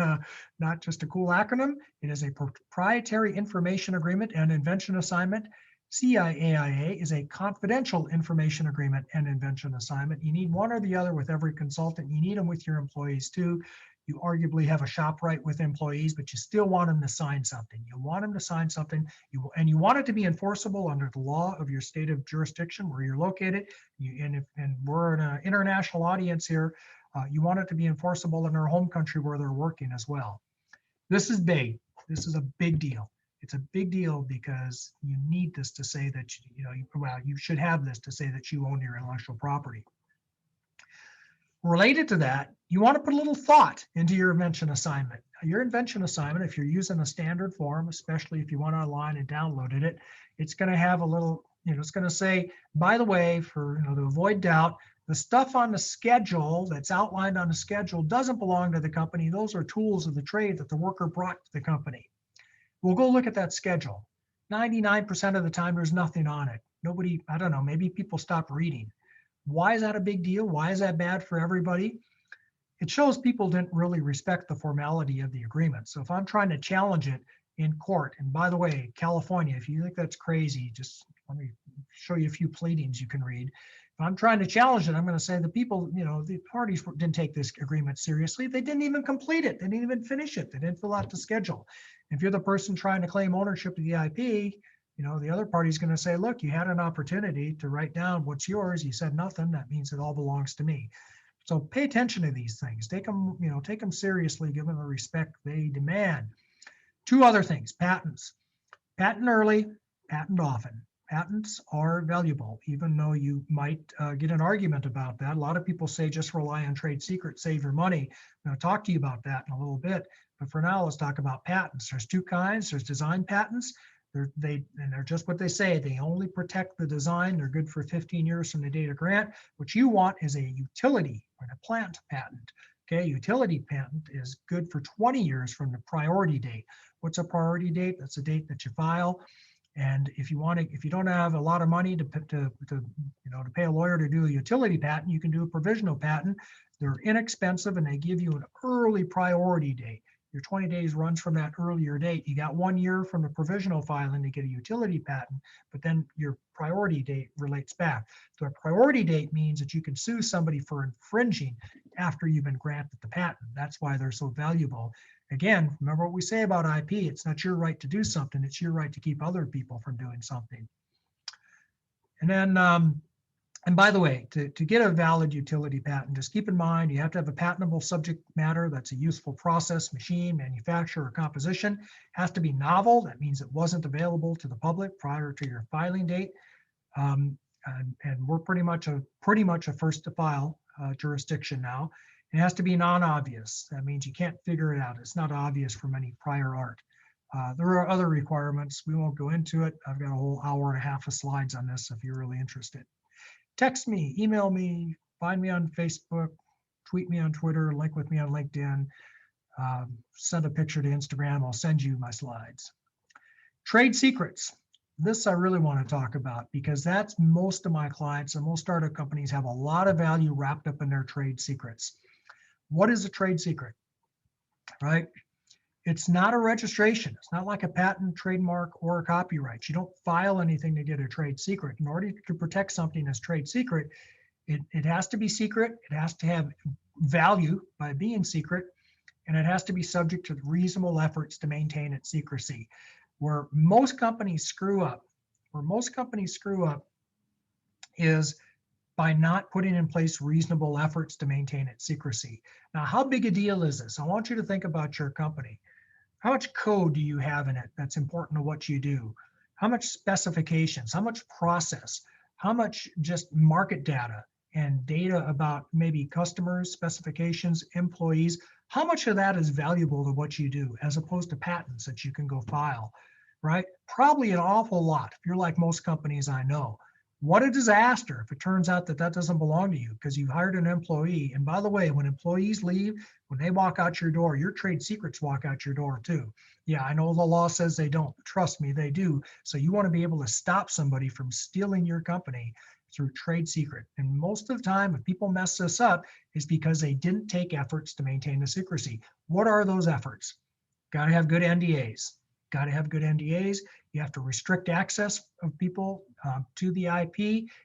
not just a cool acronym. It is a proprietary information agreement and invention assignment. CIAIA is a confidential information agreement and invention assignment. You need one or the other with every consultant. You need them with your employees too. You arguably have a shop right with employees, but you still want them to sign something. You want them to sign something, and you want it to be enforceable under the law of your state of jurisdiction where you're located. And we're in an international audience here. You want it to be enforceable in their home country where they're working as well. This is big. This is a big deal. It's a big deal because you need this to say that, you should have this to say that you own your intellectual property. Related to that, you want to put a little thought into your invention assignment. Your invention assignment, if you're using a standard form, especially if you went online and downloaded it, it's going to have a little, it's going to say, by the way, for to avoid doubt, the stuff on the schedule that's outlined on the schedule doesn't belong to the company. Those are tools of the trade that the worker brought to the company. We'll go look at that schedule. 99% of the time, there's nothing on it. Nobody, I don't know, maybe people stop reading. Why is that a big deal? Why is that bad for everybody? It shows people didn't really respect the formality of the agreement. So if I'm trying to challenge it in court, and by the way, California, if you think that's crazy, just let me show you a few pleadings you can read. If I'm trying to challenge it, I'm going to say the people, the parties didn't take this agreement seriously. They didn't even complete it. They didn't even finish it. They didn't fill out the schedule. If you're the person trying to claim ownership of the IP, the other party's going to say, look, you had an opportunity to write down what's yours. You said nothing. That means it all belongs to me. So pay attention to these things. Take them seriously, give them the respect they demand. Two other things: patents. Patent early, patent often. Patents are valuable, even though you might get an argument about that. A lot of people say just rely on trade secrets, save your money. I'm going to talk to you about that in a little bit. But for now, let's talk about patents. There's two kinds. There's design patents. They're just what they say. They only protect the design. They're good for 15 years from the date of grant. What you want is a utility or a plant patent. Okay, utility patent is good for 20 years from the priority date. What's a priority date? That's the date that you file. And if you don't have a lot of money to pay a lawyer to do a utility patent, you can do a provisional patent. They're inexpensive and they give you an early priority date. Your 20 days runs from that earlier date. You got 1 year from the provisional filing to get a utility patent, but then your priority date relates back. So a priority date means that you can sue somebody for infringing after you've been granted the patent. That's why they're so valuable. Again, remember what we say about IP. It's not your right to do something. It's your right to keep other people from doing something. And then, and by the way, to get a valid utility patent, just keep in mind, you have to have a patentable subject matter. That's a useful process, machine, manufacture, or composition. It has to be novel. That means it wasn't available to the public prior to your filing date. And we're pretty much a first to file jurisdiction now. It has to be non-obvious. That means you can't figure it out. It's not obvious from any prior art. There are other requirements. We won't go into it. I've got a whole hour and a half of slides on this if you're really interested. Text me, email me, find me on Facebook, tweet me on Twitter, link with me on LinkedIn, send a picture to Instagram. I'll send you my slides. Trade secrets. This I really want to talk about because that's most of my clients and most startup companies have a lot of value wrapped up in their trade secrets. What is a trade secret, right? It's not a registration. It's not like a patent, trademark, or a copyright. You don't file anything to get a trade secret. In order to protect something as trade secret, it has to be secret. It has to have value by being secret, and it has to be subject to reasonable efforts to maintain its secrecy. Where most companies screw up is by not putting in place reasonable efforts to maintain its secrecy. Now, how big a deal is this? I want you to think about your company. How much code do you have in it that's important to what you do? How much specifications? How much process? How much just market data and data about maybe customers, specifications, employees? How much of that is valuable to what you do as opposed to patents that you can go file, right? Probably an awful lot if you're like most companies I know. What a disaster if it turns out that that doesn't belong to you because you hired an employee. And by the way, when employees leave, when they walk out your door, your trade secrets walk out your door too. Yeah, I know the law says they don't, but trust me, they do. So you want to be able to stop somebody from stealing your company through trade secret. And most of the time, if people mess this up, is because they didn't take efforts to maintain the secrecy. What are those efforts? Got to have good NDAs. Got to have good NDAs. You have to restrict access of people to the IP.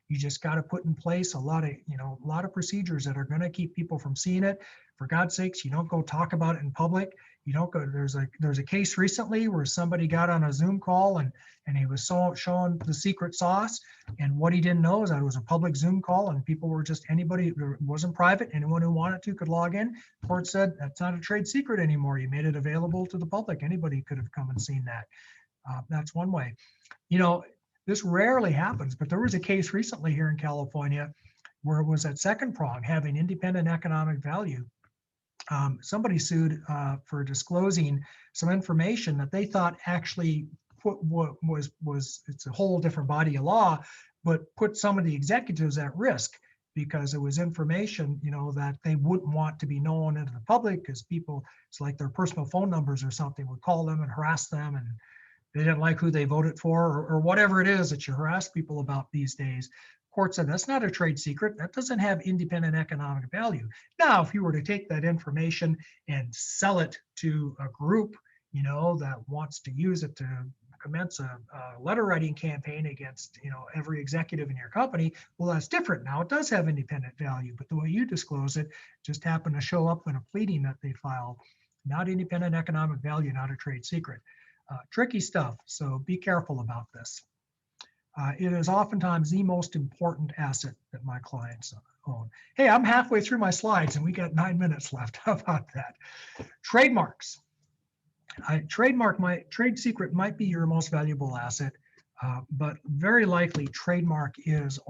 You just got to put in place a lot of procedures that are going to keep people from seeing it. For God's sakes, you don't go talk about it in public. You don't go, there's a case recently where somebody got on a Zoom call and he was showing the secret sauce. And what he didn't know is that it was a public Zoom call and people were just, anybody, it wasn't private. Anyone who wanted to could log in. Court said, that's not a trade secret anymore. You made it available to the public. Anybody could have come and seen that. That's one way. You know, this rarely happens, but there was a case recently here in California where it was that second prong, having independent economic value. Somebody sued for disclosing some information that they thought actually it's a whole different body of law, but put some of the executives at risk because it was information, you know, that they wouldn't want to be known into the public because people, it's like their personal phone numbers or something, would call them and harass them, and they didn't like who they voted for, or whatever it is that you harass people about these days. Court said that's not a trade secret. That doesn't have independent economic value. Now, if you were to take that information and sell it to a group, you know, that wants to use it to commence a letter writing campaign against, you know, every executive in your company, well, that's different. Now it does have independent value, but the way you disclose it just happened to show up in a pleading that they filed. Not independent economic value, not a trade secret. Tricky stuff. So be careful about this. It is oftentimes the most important asset that my clients own. Hey, I'm halfway through my slides and we got 9 minutes left. How about that? Trademarks. Trade secret might be your most valuable asset, but very likely trademark is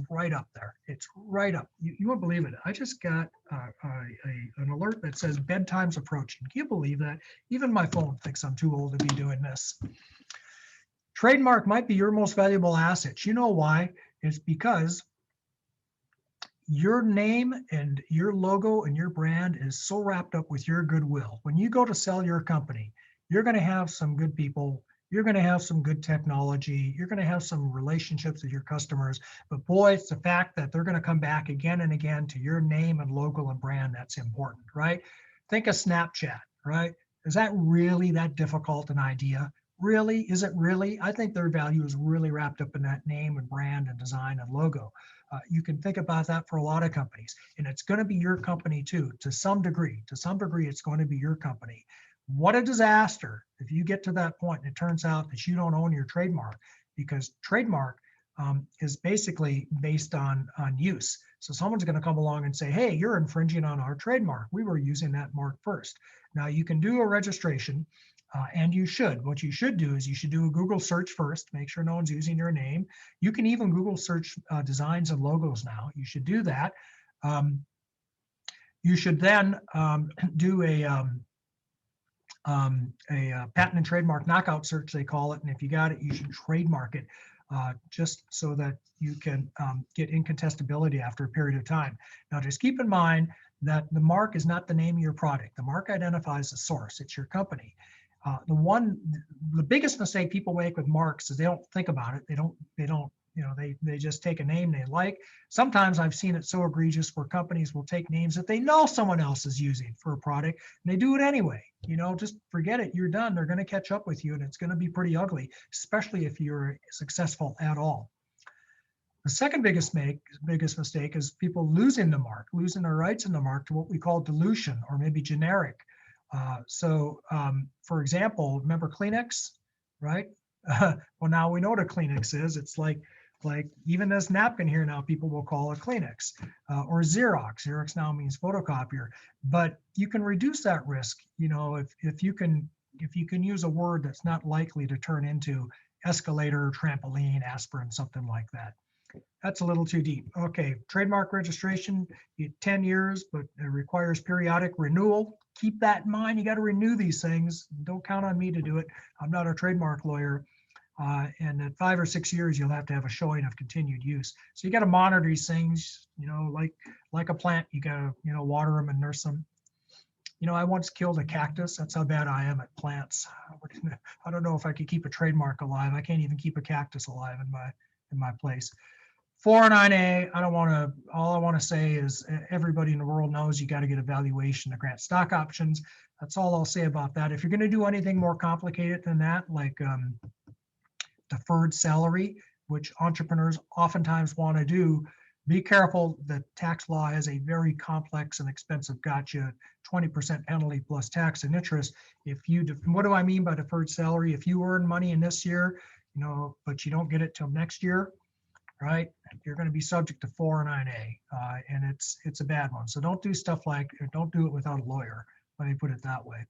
right up there. It's right up. You won't believe it. I just got an alert that says bedtime's approaching. Can you believe that? Even my phone thinks I'm too old to be doing this. Trademark might be your most valuable asset. You know why? It's because your name and your logo and your brand is so wrapped up with your goodwill. When you go to sell your company, you're going to have some good people. You're going to have some good technology. You're going to have some relationships with your customers. But boy, it's the fact that they're going to come back again and again to your name and logo and brand that's important, right? Think of Snapchat, right? Is that really that difficult an idea? Really? Is it really? I think their value is really wrapped up in that name and brand and design and logo. You can think about that for a lot of companies, and it's going to be your company too, to some degree. To some degree, it's going to be your company. What a disaster if you get to that point and it turns out that you don't own your trademark, because trademark is basically based on use. So someone's going to come along and say, hey, you're infringing on our trademark. We were using that mark first. Now you can do a registration. And you should. What you should do is you should do a Google search first, make sure no one's using your name. You can even Google search designs and logos now. You should do that. You should then do a patent and trademark knockout search, they call it. And if you got it, you should trademark it just so that you can get incontestability after a period of time. Now, just keep in mind that the mark is not the name of your product. The mark identifies the source. It's your company. The biggest mistake people make with marks is they don't think about it. They don't, you know, they just take a name they like. Sometimes I've seen it so egregious where companies will take names that they know someone else is using for a product and they do it anyway. You know, just forget it. You're done. They're going to catch up with you and it's going to be pretty ugly, especially if you're successful at all. The second biggest mistake is people losing the mark, losing their rights in the mark to what we call dilution or maybe generic. For example, remember Kleenex, right? Well, now we know what a Kleenex is. It's like even this napkin here now, people will call it Kleenex or Xerox. Xerox now means photocopier, but you can reduce that risk. You know, if you can use a word that's not likely to turn into escalator, trampoline, aspirin, something like that. That's a little too deep. Okay, trademark registration, 10 years, but it requires periodic renewal. Keep that in mind. You got to renew these things. Don't count on me to do it. I'm not a trademark lawyer. And at 5 or 6 years, you'll have to have a showing of continued use. So you got to monitor these things, you know, like a plant. You got to, you know, water them and nurse them. You know, I once killed a cactus. That's how bad I am at plants. I don't know if I could keep a trademark alive. I can't even keep a cactus alive in my place. 409A, all I want to say is everybody in the world knows you got to get a valuation to grant stock options. That's all I'll say about that. If you're going to do anything more complicated than that, like deferred salary, which entrepreneurs oftentimes want to do, Be careful, the tax law is a very complex and expensive gotcha, 20% penalty plus tax and interest. If you, what do I mean by deferred salary? If you earn money in this year, you know, but you don't get it till next year, right? You're going to be subject to 409A, and it's a bad one. So don't do stuff like, don't do it without a lawyer. Let me put it that way.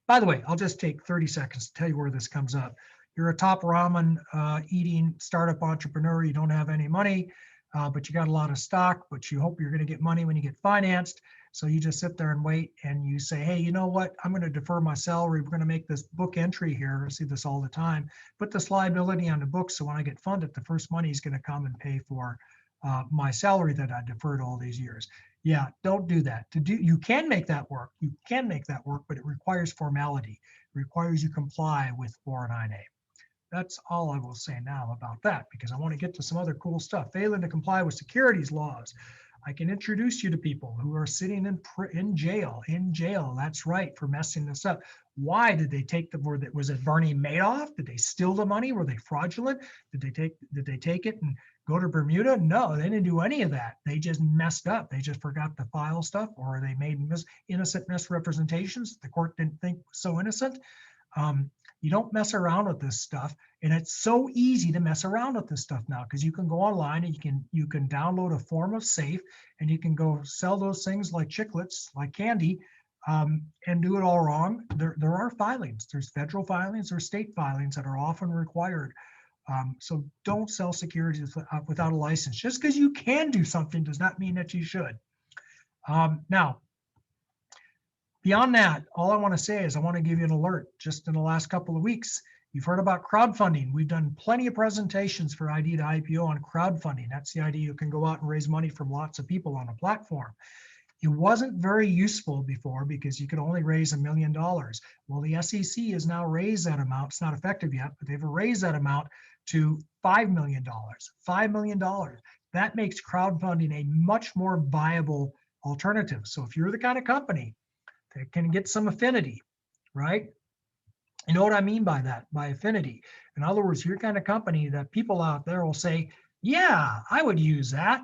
By the way, I'll just take 30 seconds to tell you where this comes up. You're a top ramen eating startup entrepreneur. You don't have any money, but you got a lot of stock, but you hope you're going to get money when you get financed. So you just sit there and wait and you say, hey, you know what? I'm going to defer my salary. We're going to make this book entry here. I see this all the time. Put this liability on the book. So when I get funded, the first money is going to come and pay for my salary that I deferred all these years. Yeah, don't do that. You can make that work. You can make that work, but it requires formality. It requires you comply with 409A. That's all I will say now about that, because I want to get to some other cool stuff. Failing to comply with securities laws. I can introduce you to people who are sitting in jail. That's right, for messing this up. Why did they take the, was it Bernie Madoff? Did they steal the money? Were they fraudulent? Did they take it and go to Bermuda? No, they didn't do any of that. They just messed up. They just forgot to file stuff, or they made innocent misrepresentations the court didn't think was so innocent. You don't mess around with this stuff, and it's so easy to mess around with this stuff now, because you can go online and you can download a form of SAFE, and you can go sell those things like chiclets, like candy, and do it all wrong. There are filings. There's federal filings or state filings that are often required. So don't sell securities without a license. Just because you can do something does not mean that you should. Now, beyond that, all I want to say is I want to give you an alert. Just in the last couple of weeks, you've heard about crowdfunding. We've done plenty of presentations for ID to IPO on crowdfunding. That's the idea. You can go out and raise money from lots of people on a platform. It wasn't very useful before because you could only raise $1 million. Well, the SEC has now raised that amount. It's not effective yet, but they've raised that amount to $5 million. $5 million. That makes crowdfunding a much more viable alternative. So if you're the kind of company that can get some affinity, right? You know what I mean by that, by affinity. In other words, you're the kind of company that people out there will say, yeah, I would use that.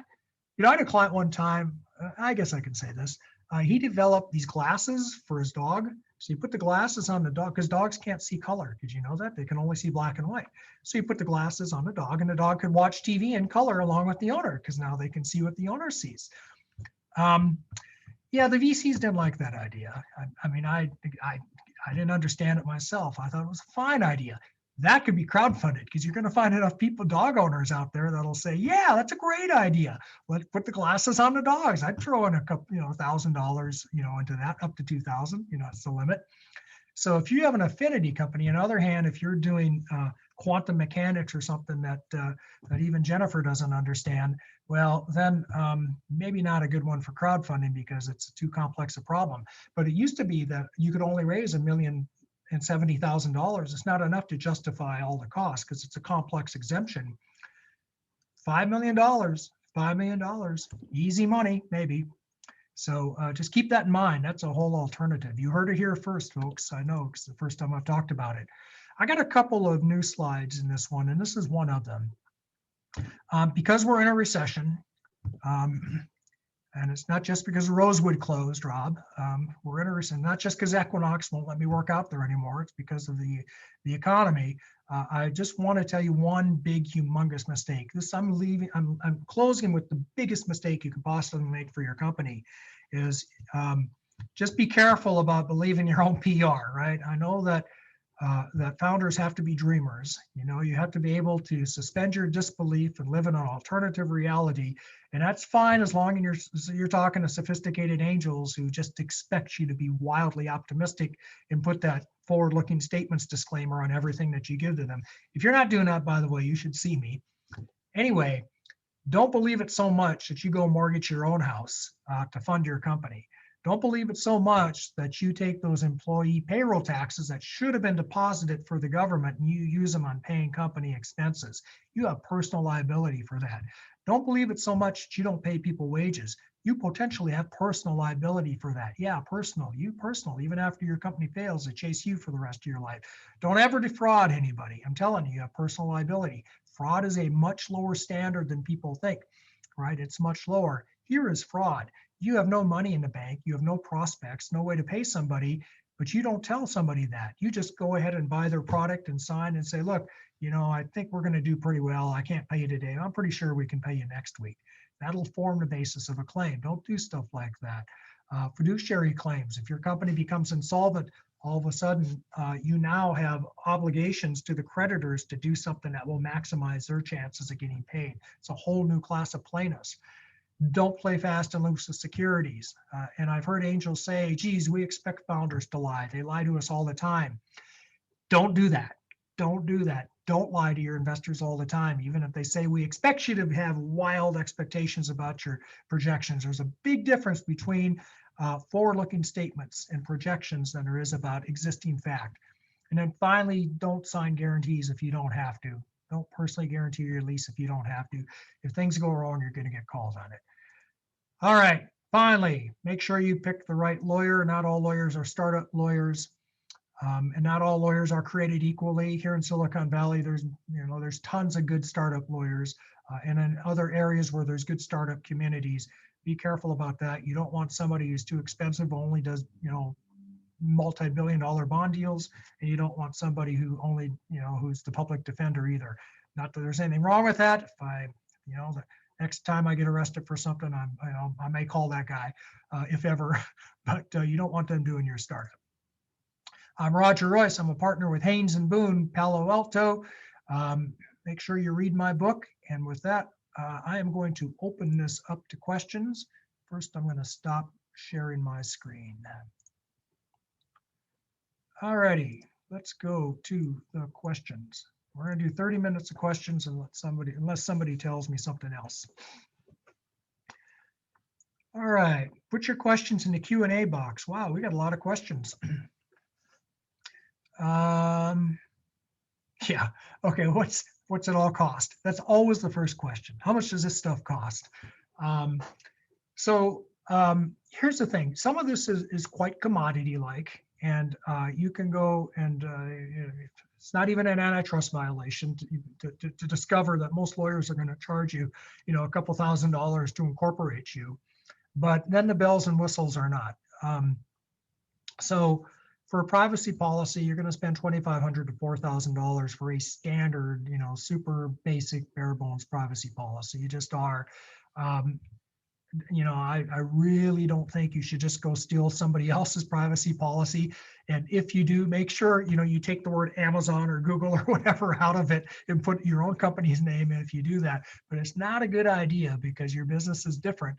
You know, I had a client one time, I guess I can say this. He developed these glasses for his dog. So you put the glasses on the dog, because dogs can't see color. Did you know that? They can only see black and white. So you put the glasses on the dog, and the dog could watch TV in color along with the owner, because now they can see what the owner sees. Yeah, the VCs didn't like that idea. I mean, I didn't understand it myself. I thought it was a fine idea. That could be crowdfunded, because you're going to find enough people, dog owners out there, that'll say, yeah, that's a great idea. Let's put the glasses on the dogs. I'd throw in a couple, $1,000, into that, up to 2,000, that's the limit. So if you have an affinity company, on the other hand, if you're doing quantum mechanics or something that even Jennifer doesn't understand, well, then maybe not a good one for crowdfunding, because it's too complex a problem. But it used to be that you could only raise $1,070,000. It's not enough to justify all the costs, because it's a complex exemption. $5 million, $5 million, easy money, maybe. So just keep that in mind. That's a whole alternative. You heard it here first, folks. I know, it's the first time I've talked about it. I got a couple of new slides in this one, and this is one of them. Because we're in a recession, and it's not just because Rosewood closed, Rob. We're in a recession, not just because Equinox won't let me work out there anymore. It's because of the economy. I just want to tell you one big, humongous mistake. I'm closing with the biggest mistake you could possibly make for your company is just be careful about believing your own PR, right? I know that that founders have to be dreamers. You have to be able to suspend your disbelief and live in an alternative reality. And that's fine as long as you're talking to sophisticated angels who just expect you to be wildly optimistic and put that forward-looking statements disclaimer on everything that you give to them. If you're not doing that, by the way, you should see me. Anyway, don't believe it so much that you go mortgage your own house to fund your company. Don't believe it so much that you take those employee payroll taxes that should have been deposited for the government and you use them on paying company expenses. You have personal liability for that. Don't believe it so much that you don't pay people wages. you potentially have personal liability for that. Yeah, personal, you personal, even after your company fails, they chase you for the rest of your life. Don't ever defraud anybody. I'm telling you, you have personal liability. Fraud is a much lower standard than people think, right? It's much lower. Here is fraud. You have no money in the bank. You have no prospects, no way to pay somebody, but you don't tell somebody that. You just go ahead and buy their product and sign and say, look, I think we're going to do pretty well. I can't pay you today. I'm pretty sure we can pay you next week. That'll form the basis of a claim. Don't do stuff like that. Fiduciary claims. If your company becomes insolvent, all of a sudden, you now have obligations to the creditors to do something that will maximize their chances of getting paid. It's a whole new class of plaintiffs. Don't play fast and loose with securities. And I've heard angels say, geez, we expect founders to lie. They lie to us all the time. Don't do that. Don't do that. Don't lie to your investors all the time, even if they say we expect you to have wild expectations about your projections. There's a big difference between forward-looking statements and projections than there is about existing fact. And then finally, don't sign guarantees if you don't have to. Don't personally guarantee your lease if you don't have to. If things go wrong, you're going to get called on it. All right, finally, make sure you pick the right lawyer. Not all lawyers are startup lawyers. And not all lawyers are created equally. Here in Silicon Valley, there's tons of good startup lawyers, and in other areas where there's good startup communities. Be careful about that. You don't want somebody who's too expensive, only does multi-billion-dollar bond deals, and you don't want somebody who only who's the public defender either. Not that there's anything wrong with that. If the next time I get arrested for something, I may call that guy, if ever. But you don't want them doing your startup. I'm Roger Royse. I'm a partner with Haynes and Boone, Palo Alto. Make sure you read my book. And with that, I am going to open this up to questions. First, I'm going to stop sharing my screen. All righty, let's go to the questions. We're going to do 30 minutes of questions unless somebody tells me something else. All right, put your questions in the Q&A box. Wow, we got a lot of questions. Yeah, okay, what's it all cost? That's always the first question. How much does this stuff cost? Here's the thing. Some of this is quite commodity-like, and you can go and it's not even an antitrust violation to discover that most lawyers are going to charge you, a couple $1,000s to incorporate you, but then the bells and whistles are not. So for a privacy policy, you're going to spend $2,500 to $4,000 for a standard, super basic bare bones privacy policy. You just are. I really don't think you should just go steal somebody else's privacy policy. And if you do, make sure, you take the word Amazon or Google or whatever out of it and put your own company's name in if you do that. But it's not a good idea because your business is different,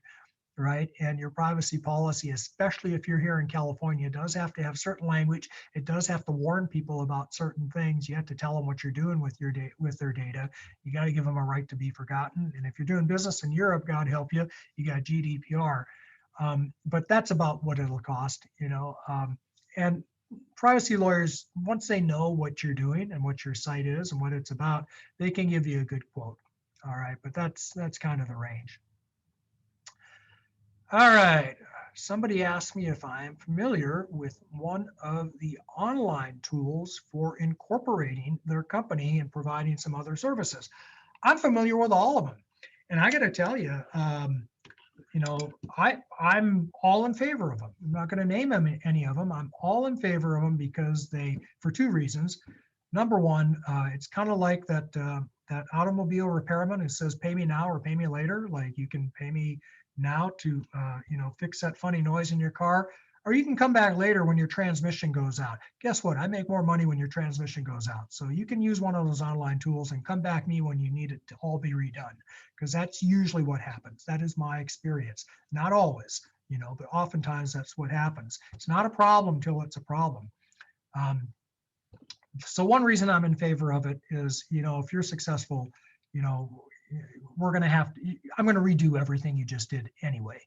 right? And your privacy policy, especially if you're here in California, does have to have certain language. It does have to warn people about certain things. You have to tell them what you're doing with their data. You got to give them a right to be forgotten. And if you're doing business in Europe, God help you, you got GDPR. But that's about what it'll cost, and privacy lawyers, once they know what you're doing and what your site is and what it's about, they can give you a good quote. All right, but that's kind of the range. All right, somebody asked me if I am familiar with one of the online tools for incorporating their company and providing some other services. I'm familiar with all of them. And I got to tell you, I'm all in favor of them. I'm not going to name any of them. I'm all in favor of them because for two reasons. Number one, it's kind of like that automobile repairman who says, pay me now or pay me later. Like you can pay me now to fix that funny noise in your car, or you can come back later when your transmission goes out. Guess what? I make more money when your transmission goes out. So you can use one of those online tools and come back me when you need it to all be redone, because that's usually what happens. That is my experience. Not always, but oftentimes that's what happens. It's not a problem till it's a problem. So one reason I'm in favor of it is, if you're successful, I'm going to redo everything you just did anyway.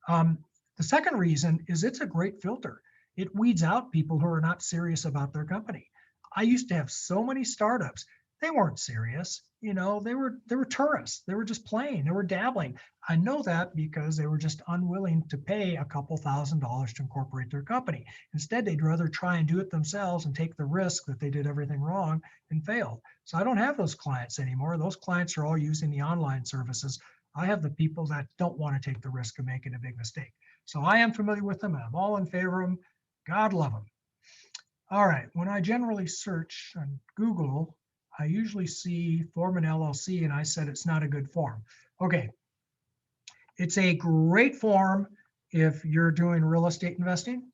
The second reason is it's a great filter. It weeds out people who are not serious about their company. I used to have so many startups They weren't serious. They were tourists. They were just playing. They were dabbling. I know that because they were just unwilling to pay a couple $1,000s to incorporate their company. Instead, they'd rather try and do it themselves and take the risk that they did everything wrong and failed. So I don't have those clients anymore. Those clients are all using the online services. I have the people that don't want to take the risk of making a big mistake. So I am familiar with them. I'm all in favor of them. God love them. All right. When I generally search on Google, I usually see form an LLC, and I said it's not a good form. Okay. It's a great form if you're doing real estate investing.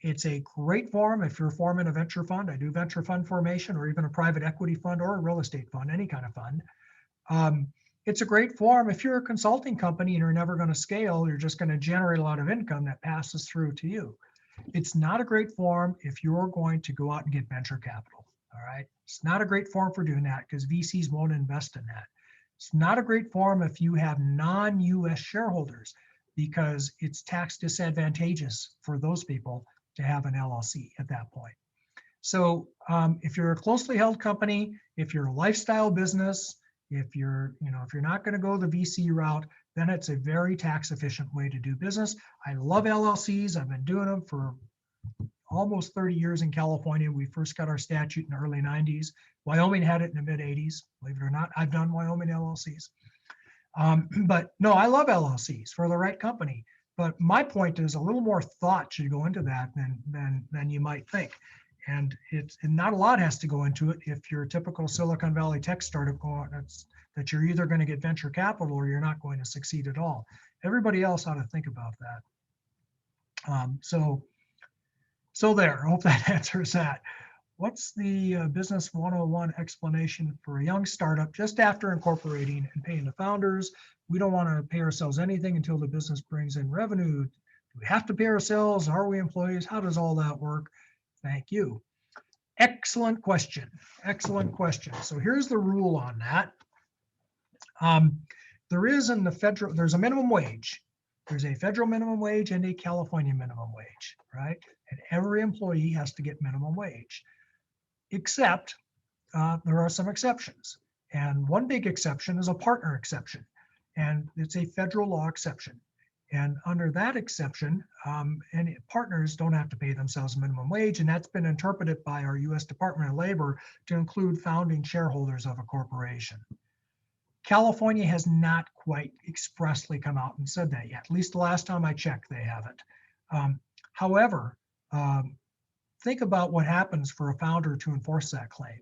It's a great form if you're forming a venture fund. I do venture fund formation, or even a private equity fund or a real estate fund, any kind of fund. It's a great form if you're a consulting company and you're never going to scale. You're just going to generate a lot of income that passes through to you. It's not a great form if you're going to go out and get venture capital. All right. It's not a great form for doing that because VCs won't invest in that. It's not a great form if you have non-US shareholders because it's tax disadvantageous for those people to have an LLC at that point. So if you're a closely held company, if you're a lifestyle business, if you're not going to go the VC route, then it's a very tax efficient way to do business. I love LLCs. I've been doing them for almost 30 years in California. We first got our statute in the early 90s. Wyoming had it in the mid 80s. Believe it or not, I've done Wyoming LLCs. But no, I love LLCs for the right company. But my point is a little more thought should go into that than you might think. And not a lot has to go into it if you're a typical Silicon Valley tech startup that you're either going to get venture capital or you're not going to succeed at all. Everybody else ought to think about that. So there, I hope that answers that. What's the business 101 explanation for a young startup just after incorporating and paying the founders? We don't want to pay ourselves anything until the business brings in revenue. Do we have to pay ourselves? Are we employees? How does all that work? Thank you. Excellent question. Excellent question. So here's the rule on that. There's a minimum wage. There's a federal minimum wage and a California minimum wage, right? And every employee has to get minimum wage, except there are some exceptions. And one big exception is a partner exception. And it's a federal law exception. And under that exception, any partners don't have to pay themselves minimum wage. And that's been interpreted by our US Department of Labor to include founding shareholders of a corporation. California has not quite expressly come out and said that yet. At least the last time I checked, they haven't. However, think about what happens for a founder to enforce that claim.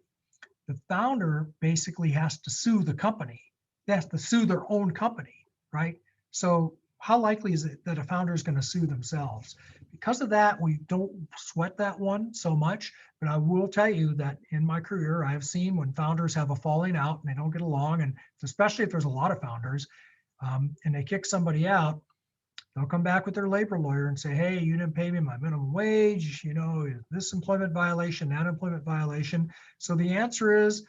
The founder basically has to sue the company. They have to sue their own company, right? So how likely is it that a founder is going to sue themselves? Because of that, we don't sweat that one so much. But I will tell you that in my career, I have seen when founders have a falling out and they don't get along, and especially if there's a lot of founders, and they kick somebody out, they'll come back with their labor lawyer and say, hey, you didn't pay me my minimum wage, this employment violation, that employment violation. So the answer is,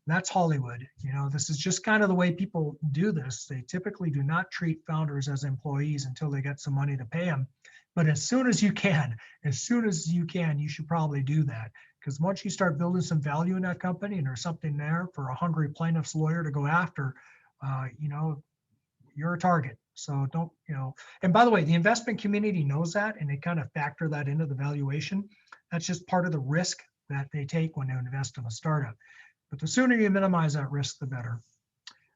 that's Hollywood. This is just kind of the way people do this. They typically do not treat founders as employees until they get some money to pay them. But as soon as you can, you should probably do that. Because once you start building some value in that company and there's something there for a hungry plaintiff's lawyer to go after, you're a target. So don't, and by the way, the investment community knows that and they kind of factor that into the valuation. That's just part of the risk that they take when they invest in a startup. But the sooner you minimize that risk, the better.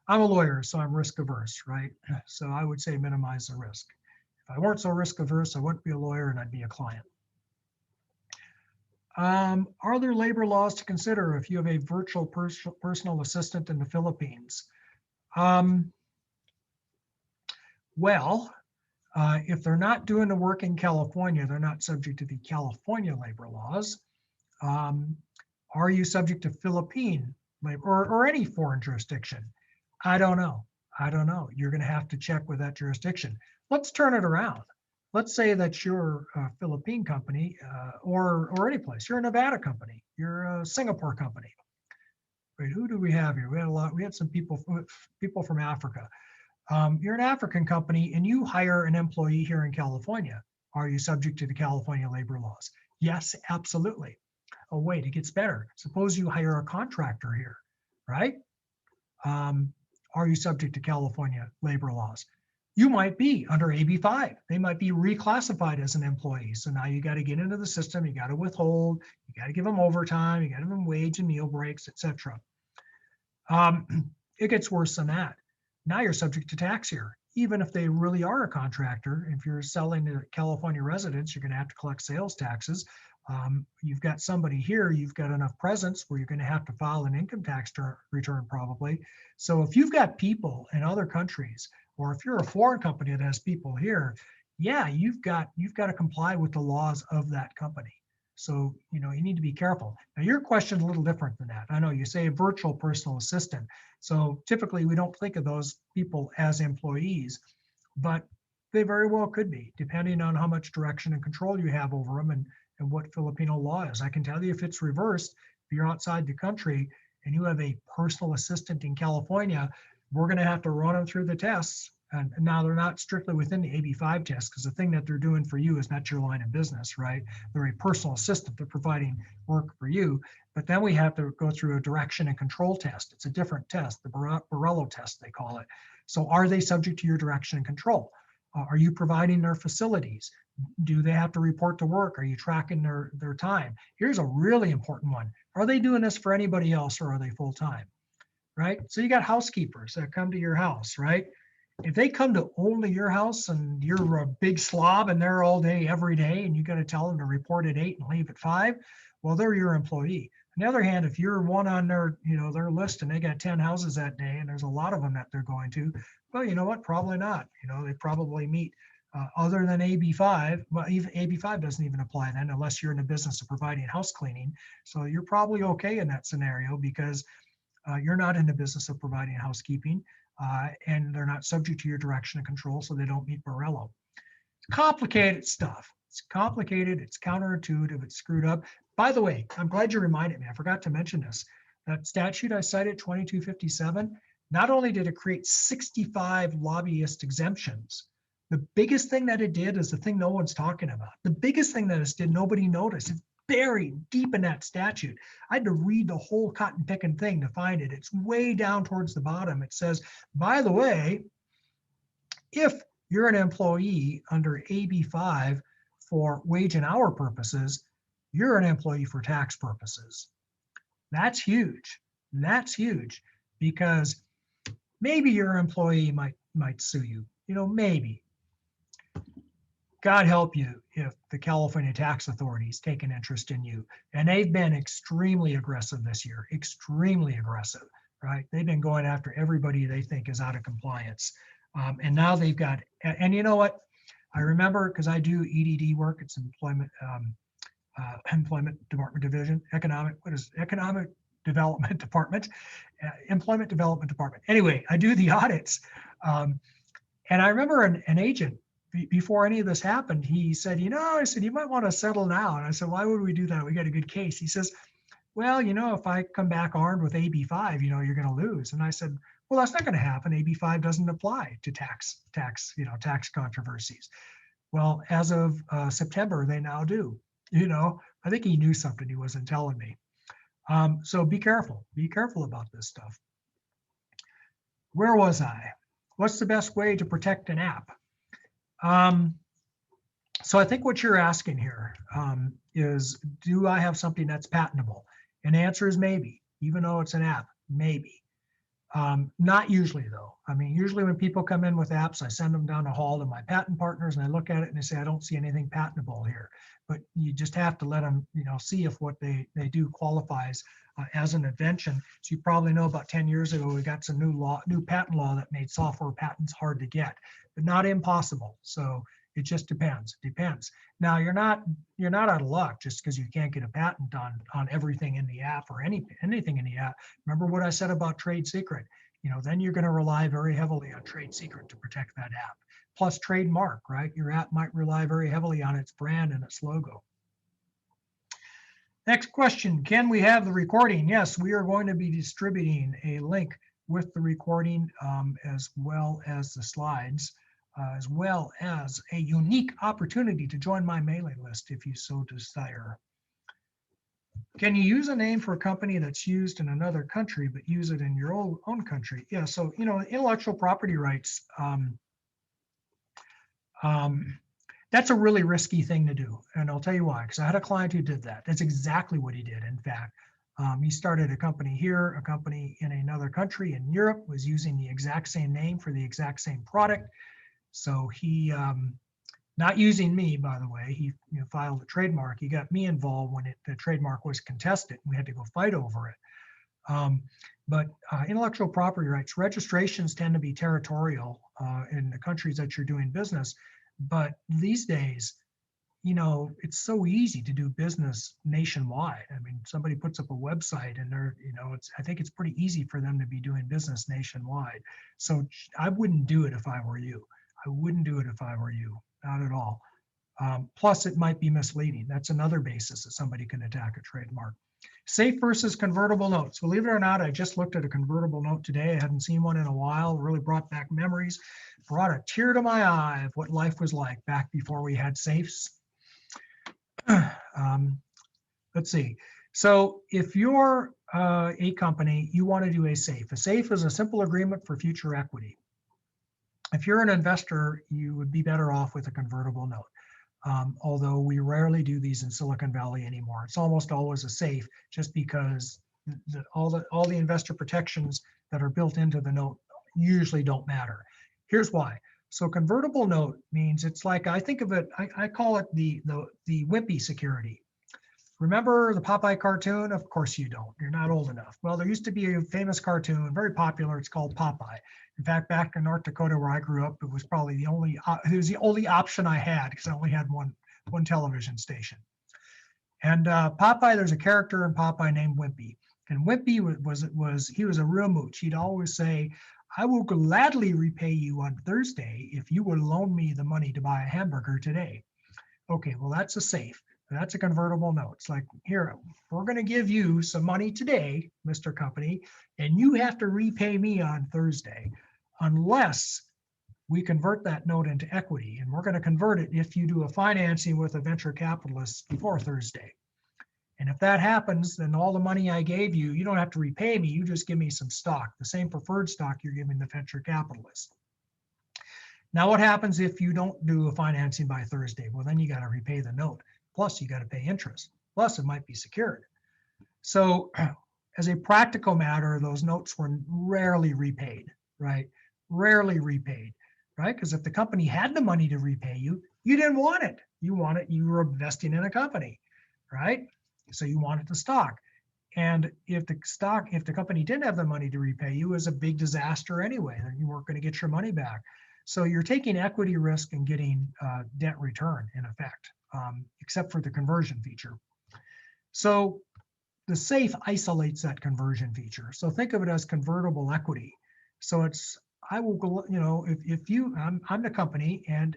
I'm a lawyer, so I'm risk averse, right? So I would say minimize the risk. If I weren't so risk averse, I wouldn't be a lawyer and I'd be a client. Are there labor laws to consider if you have a virtual personal assistant in the Philippines? Well, if they're not doing the work in California, they're not subject to the California labor laws. Are you subject to Philippine labor or any foreign jurisdiction? I don't know. You're going to have to check with that jurisdiction. Let's turn it around. Let's say that you're a Philippine company or any place. You're a Nevada company. You're a Singapore company. Wait, who do we have here? We had some people from Africa. You're an African company and you hire an employee here in California. Are you subject to the California labor laws? Yes, absolutely. Oh, wait, it gets better. Suppose you hire a contractor here. right? Are you subject to California labor laws? You might be under AB5. They might be reclassified as an employee. So now you got to get into the system. You got to withhold. You got to give them overtime. You got to give them wage and meal breaks, etc. It gets worse than that. Now you're subject to tax here. Even if they really are a contractor, if you're selling to California residents, you're going to have to collect sales taxes. You've got somebody here, you've got enough presence where you're going to have to file an income tax return probably. So if you've got people in other countries, or if you're a foreign company that has people here, yeah, you've got to comply with the laws of that company. So, you need to be careful. Now, your question's a little different than that. I know you say virtual personal assistant. So typically we don't think of those people as employees, but they very well could be, depending on how much direction and control you have over them and what Filipino law is. I can tell you if it's reversed, if you're outside the country and you have a personal assistant in California, we're going to have to run them through the tests. And now they're not strictly within the AB5 test, because the thing that they're doing for you is not your line of business, right? They're a personal assistant. They're providing work for you. But then we have to go through a direction and control test. It's a different test, the Borrello test, they call it. So are they subject to your direction and control? Are you providing their facilities? Do they have to report to work? Are you tracking their time? Here's a really important one. Are they doing this for anybody else, or are they full-time, right? So you got housekeepers that come to your house, right? If they come to only your house and you're a big slob and they're all day, every day, and you got to tell them to report at 8 and leave at 5, well, they're your employee. On the other hand, if you're one on their list and they got 10 houses that day and there's a lot of them that they're going to, well, you know what? Probably not. They probably meet other than AB5. Well, even AB5 doesn't even apply then unless you're in the business of providing house cleaning. So you're probably okay in that scenario because you're not in the business of providing housekeeping. And they're not subject to your direction and control, so they don't meet Borrello. It's complicated stuff. It's complicated. It's counterintuitive. It's screwed up. By the way, I'm glad you reminded me. I forgot to mention this. That statute I cited, 2257, not only did it create 65 lobbyist exemptions, the biggest thing that it did is the thing no one's talking about. The biggest thing that it did, nobody noticed. It's buried deep in that statute. I had to read the whole cotton picking thing to find it. It's way down towards the bottom. It says, by the way, if you're an employee under AB5 for wage and hour purposes, you're an employee for tax purposes. That's huge. That's huge because maybe your employee might sue you. Maybe. God help you if the California tax authorities take an interest in you. And they've been extremely aggressive this year, extremely aggressive, right? They've been going after everybody they think is out of compliance. And now they've got, and you know what? I remember, because I do EDD work, it's Employment Department Division, Economic Development Department, Employment Development Department. Anyway, I do the audits. And I remember an agent, before any of this happened, he said, I said, you might want to settle now. And I said, why would we do that? We got a good case. He says, well, if I come back armed with AB5, you're going to lose. And I said, well, that's not going to happen. AB5 doesn't apply to tax controversies. Well, as of September, they now do. I think he knew something he wasn't telling me. So be careful about this stuff. Where was I? What's the best way to protect an app? So I think what you're asking here is, do I have something that's patentable? And the answer is maybe, even though it's an app, maybe. Not usually though. I mean, usually when people come in with apps, I send them down the hall to my patent partners and I look at it and they say, I don't see anything patentable here. But you just have to let them, see if what they do qualifies as an invention. So you probably know about 10 years ago, we got some new patent law that made software patents hard to get, but not impossible. So it just depends. It depends. Now you're not out of luck just because you can't get a patent on everything in the app or anything in the app. Remember what I said about trade secret. Then you're going to rely very heavily on trade secret to protect that app. Plus trademark, right? Your app might rely very heavily on its brand and its logo. Next question, can we have the recording? Yes, we are going to be distributing a link with the recording as well as the slides, as well as a unique opportunity to join my mailing list if you so desire. Can you use a name for a company that's used in another country, but use it in your own country? Yeah, so, intellectual property rights, that's a really risky thing to do. And I'll tell you why, because I had a client who did that. That's exactly what he did. In fact, he started a company here, a company in another country in Europe, was using the exact same name for the exact same product. So he, not using me, by the way, he filed a trademark. He got me involved when the trademark was contested. We had to go fight over it. But intellectual property rights, registrations tend to be territorial in the countries that you're doing business. But these days, it's so easy to do business nationwide. I mean, somebody puts up a website and I think it's pretty easy for them to be doing business nationwide. So I wouldn't do it if I were you. I wouldn't do it if I were you, not at all. Plus, it might be misleading. That's another basis that somebody can attack a trademark. Safe versus convertible notes. Believe it or not, I just looked at a convertible note today. I hadn't seen one in a while. Really brought back memories, brought a tear to my eye of what life was like back before we had safes. Let's see. So if you're a company, you want to do a safe. A safe is a simple agreement for future equity. If you're an investor, you would be better off with a convertible note. Although we rarely do these in Silicon Valley anymore. It's almost always a safe, just because all the investor protections that are built into the note usually don't matter. Here's why. So convertible note means it's like, I think of it, I call it the wimpy security. Remember the Popeye cartoon? Of course you don't. You're not old enough. Well, there used to be a famous cartoon, very popular. It's called Popeye. In fact, back in North Dakota where I grew up, it was probably the only option I had, because I only had one television station. And Popeye, there's a character in Popeye named Wimpy. And Wimpy he was a real mooch. He'd always say, "I will gladly repay you on Thursday if you will loan me the money to buy a hamburger today." Okay, well, that's a safe. That's a convertible note. It's like, here, we're going to give you some money today, Mr. Company, and you have to repay me on Thursday, unless we convert that note into equity. And we're going to convert it if you do a financing with a venture capitalist before Thursday. And if that happens, then all the money I gave you, you don't have to repay me. You just give me some stock, the same preferred stock you're giving the venture capitalist. Now, what happens if you don't do a financing by Thursday? Well, then you got to repay the note. Plus, you got to pay interest. Plus, it might be secured. So as a practical matter, those notes were rarely repaid, right? Rarely repaid, right? Because if the company had the money to repay you, you didn't want it. You were investing in a company, right? So you wanted the stock. And if the company didn't have the money to repay you, it was a big disaster anyway. Then you weren't going to get your money back. So you're taking equity risk and getting debt return in effect, except for the conversion feature. So the safe isolates that conversion feature. So think of it as convertible equity. So I'm the company, and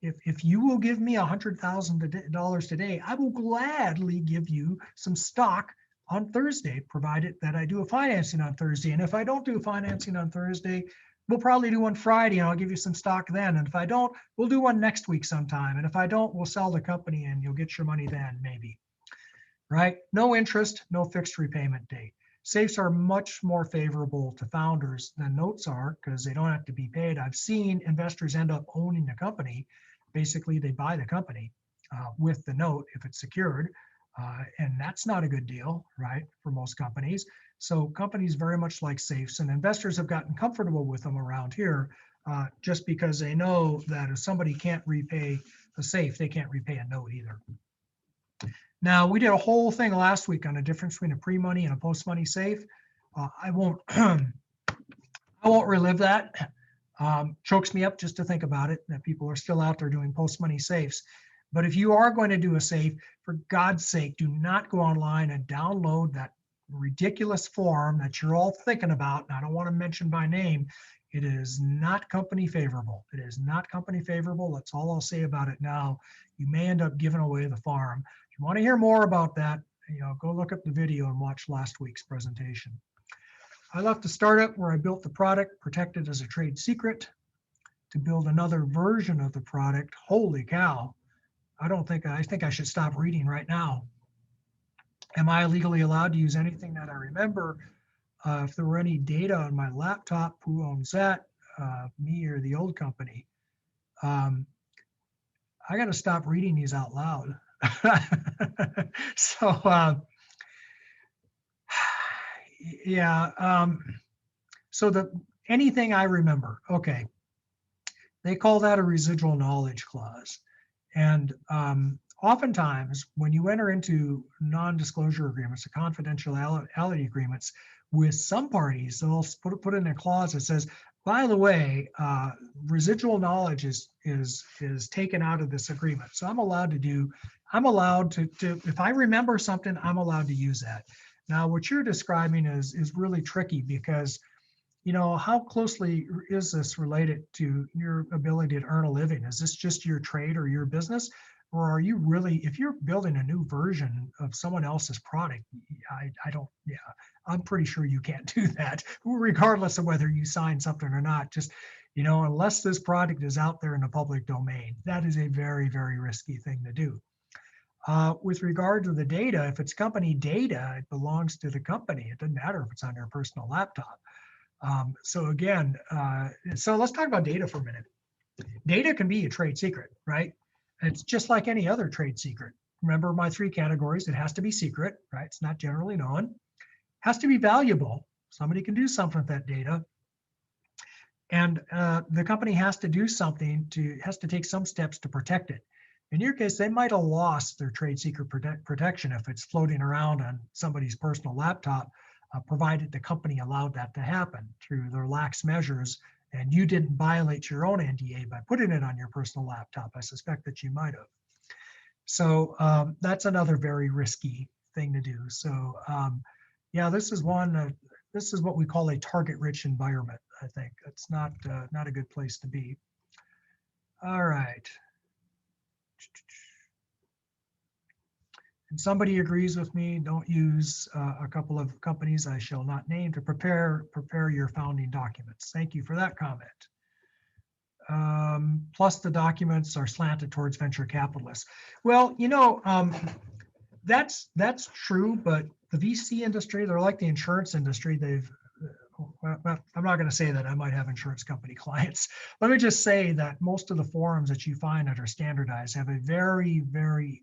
if you will give me $100,000 today, I will gladly give you some stock on Thursday, provided that I do a financing on Thursday. And if I don't do financing on Thursday, we'll probably do one Friday and I'll give you some stock then. And if I don't, we'll do one next week sometime. And if I don't, we'll sell the company and you'll get your money then, maybe. Right? No interest, no fixed repayment date. Safes are much more favorable to founders than notes are, because they don't have to be paid. I've seen investors end up owning the company. Basically, they buy the company with the note if it's secured. And that's not a good deal, right, for most companies. So companies very much like safes, and investors have gotten comfortable with them around here just because they know that if somebody can't repay a safe, they can't repay a note either. Now, we did a whole thing last week on the difference between a pre-money and a post-money safe. I won't relive that. Chokes me up just to think about it, that people are still out there doing post-money safes. But if you are going to do a safe, for God's sake, do not go online and download that ridiculous form that you're all thinking about. And I don't want to mention by name. It is not company favorable. It is not company favorable. That's all I'll say about it now. You may end up giving away the farm. If you want to hear more about that, go look up the video and watch last week's presentation. I left the startup where I built the product, protected as a trade secret, to build another version of the product. Holy cow. I think I should stop reading right now. Am I legally allowed to use anything that I remember? If there were any data on my laptop, who owns that? Me or the old company? I got to stop reading these out loud. So, yeah. So anything I remember, okay. They call that a residual knowledge clause. And oftentimes, when you enter into non-disclosure agreements or confidentiality agreements with some parties, they'll put in a clause that says, by the way, residual knowledge is taken out of this agreement. So I'm allowed to if I remember something, I'm allowed to use that. Now, what you're describing is really tricky because, you know, how closely is this related to your ability to earn a living? Is this just your trade or your business? Or are you really, if you're building a new version of someone else's product, I'm pretty sure you can't do that, regardless of whether you sign something or not. Just, you know, unless this product is out there in the public domain, that is a very, very risky thing to do. With regard to the data, if it's company data, it belongs to the company. It doesn't matter if it's on your personal laptop. So again, so let's talk about data for a minute. Data can be a trade secret, right? It's just like any other trade secret. Remember my 3 categories. It has to be secret, right? It's not generally known. Has to be valuable. Somebody can do something with that data. And the company has to do something has to take some steps to protect it. In your case, they might have lost their trade secret protection if it's floating around on somebody's personal laptop, provided the company allowed that to happen through their lax measures, and you didn't violate your own NDA by putting it on your personal laptop. I suspect that you might have. So that's another very risky thing to do. So yeah, this is what we call a target-rich environment. I think it's not a good place to be. All right. And somebody agrees with me, don't use a couple of companies I shall not name to prepare your founding documents. Thank you for that comment. Plus the documents are slanted towards venture capitalists. Well, you know, that's true, but the VC industry, they're like the insurance industry. Well, I'm not going to say that. I might have insurance company clients. Let me just say that most of the forums that you find that are standardized have a very, very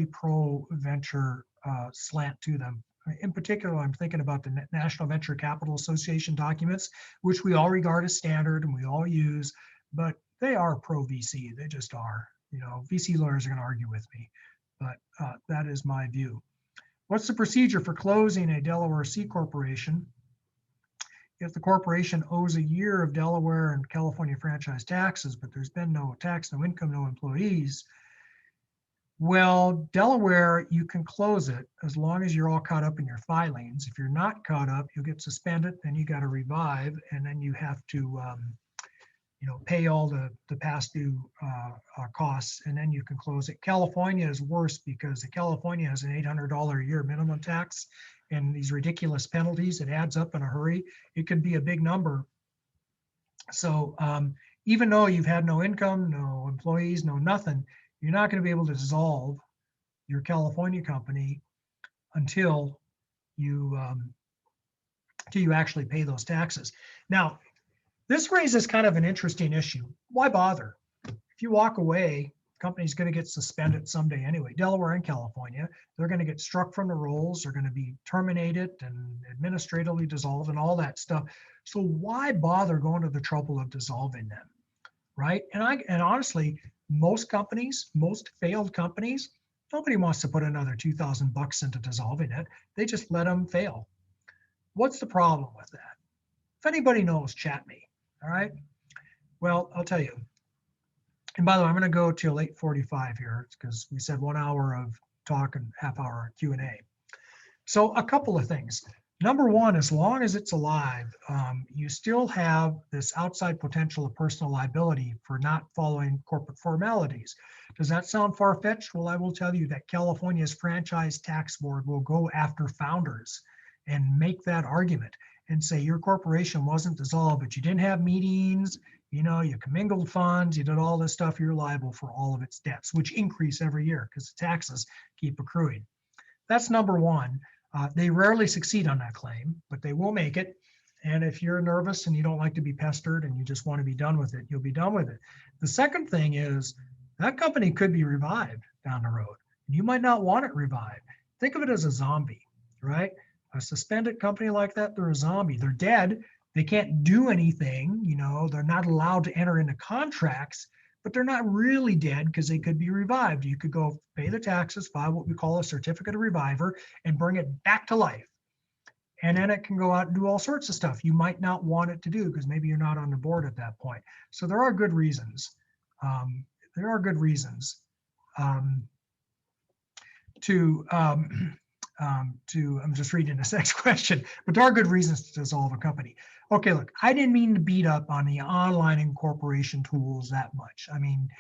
pro-venture slant to them. In particular, I'm thinking about the National Venture Capital Association documents, which we all regard as standard and we all use, but they are pro-VC. They just are. You know, VC lawyers are going to argue with me, but that is my view. What's the procedure for closing a Delaware C corporation? If the corporation owes a year of Delaware and California franchise taxes, but there's been no tax, no income, no employees, well, Delaware, you can close it as long as you're all caught up in your filings. If you're not caught up, you'll get suspended, then you got to revive, and then you have to you know, pay all the past due costs, and then you can close it. California is worse because California has an $800 a year minimum tax and these ridiculous penalties. It adds up in a hurry. It could be a big number. So even though you've had no income, no employees, no nothing, you're not going to be able to dissolve your California company until you actually pay those taxes. Now, this raises kind of an interesting issue. Why bother? If you walk away, the company's going to get suspended someday anyway. Delaware and California, they're going to get struck from the rolls. They're going to be terminated and administratively dissolved and all that stuff. So why bother going to the trouble of dissolving them, right? And honestly, most companies, most failed companies, nobody wants to put another $2,000 into dissolving it. They just let them fail. What's the problem with that? If anybody knows, chat me. All right. Well, I'll tell you. And by the way, I'm going to go till 8:45 here because we said 1 hour of talk and half-hour Q&A. So a couple of things. Number one, as long as it's alive, you still have this outside potential of personal liability for not following corporate formalities. Does that sound far-fetched? Well, I will tell you that California's Franchise Tax Board will go after founders and make that argument and say your corporation wasn't dissolved, but you didn't have meetings, you commingled funds, you did all this stuff, you're liable for all of its debts, which increase every year because the taxes keep accruing. That's number one. They rarely succeed on that claim, but they will make it. And if you're nervous and you don't like to be pestered and you just want to be done with it, you'll be done with it. The second thing is that company could be revived down the road. You might not want it revived. Think of it as a zombie, right? A suspended company like that, they're a zombie. They're dead. They can't do anything. They're not allowed to enter into contracts, but they're not really dead because they could be revived. You could go pay the taxes, file what we call a certificate of reviver, and bring it back to life. And then it can go out and do all sorts of stuff you might not want it to do because maybe you're not on the board at that point. So there are good reasons. I'm just reading this next question, but there are good reasons to dissolve a company. Okay, look, I didn't mean to beat up on the online incorporation tools that much. I mean,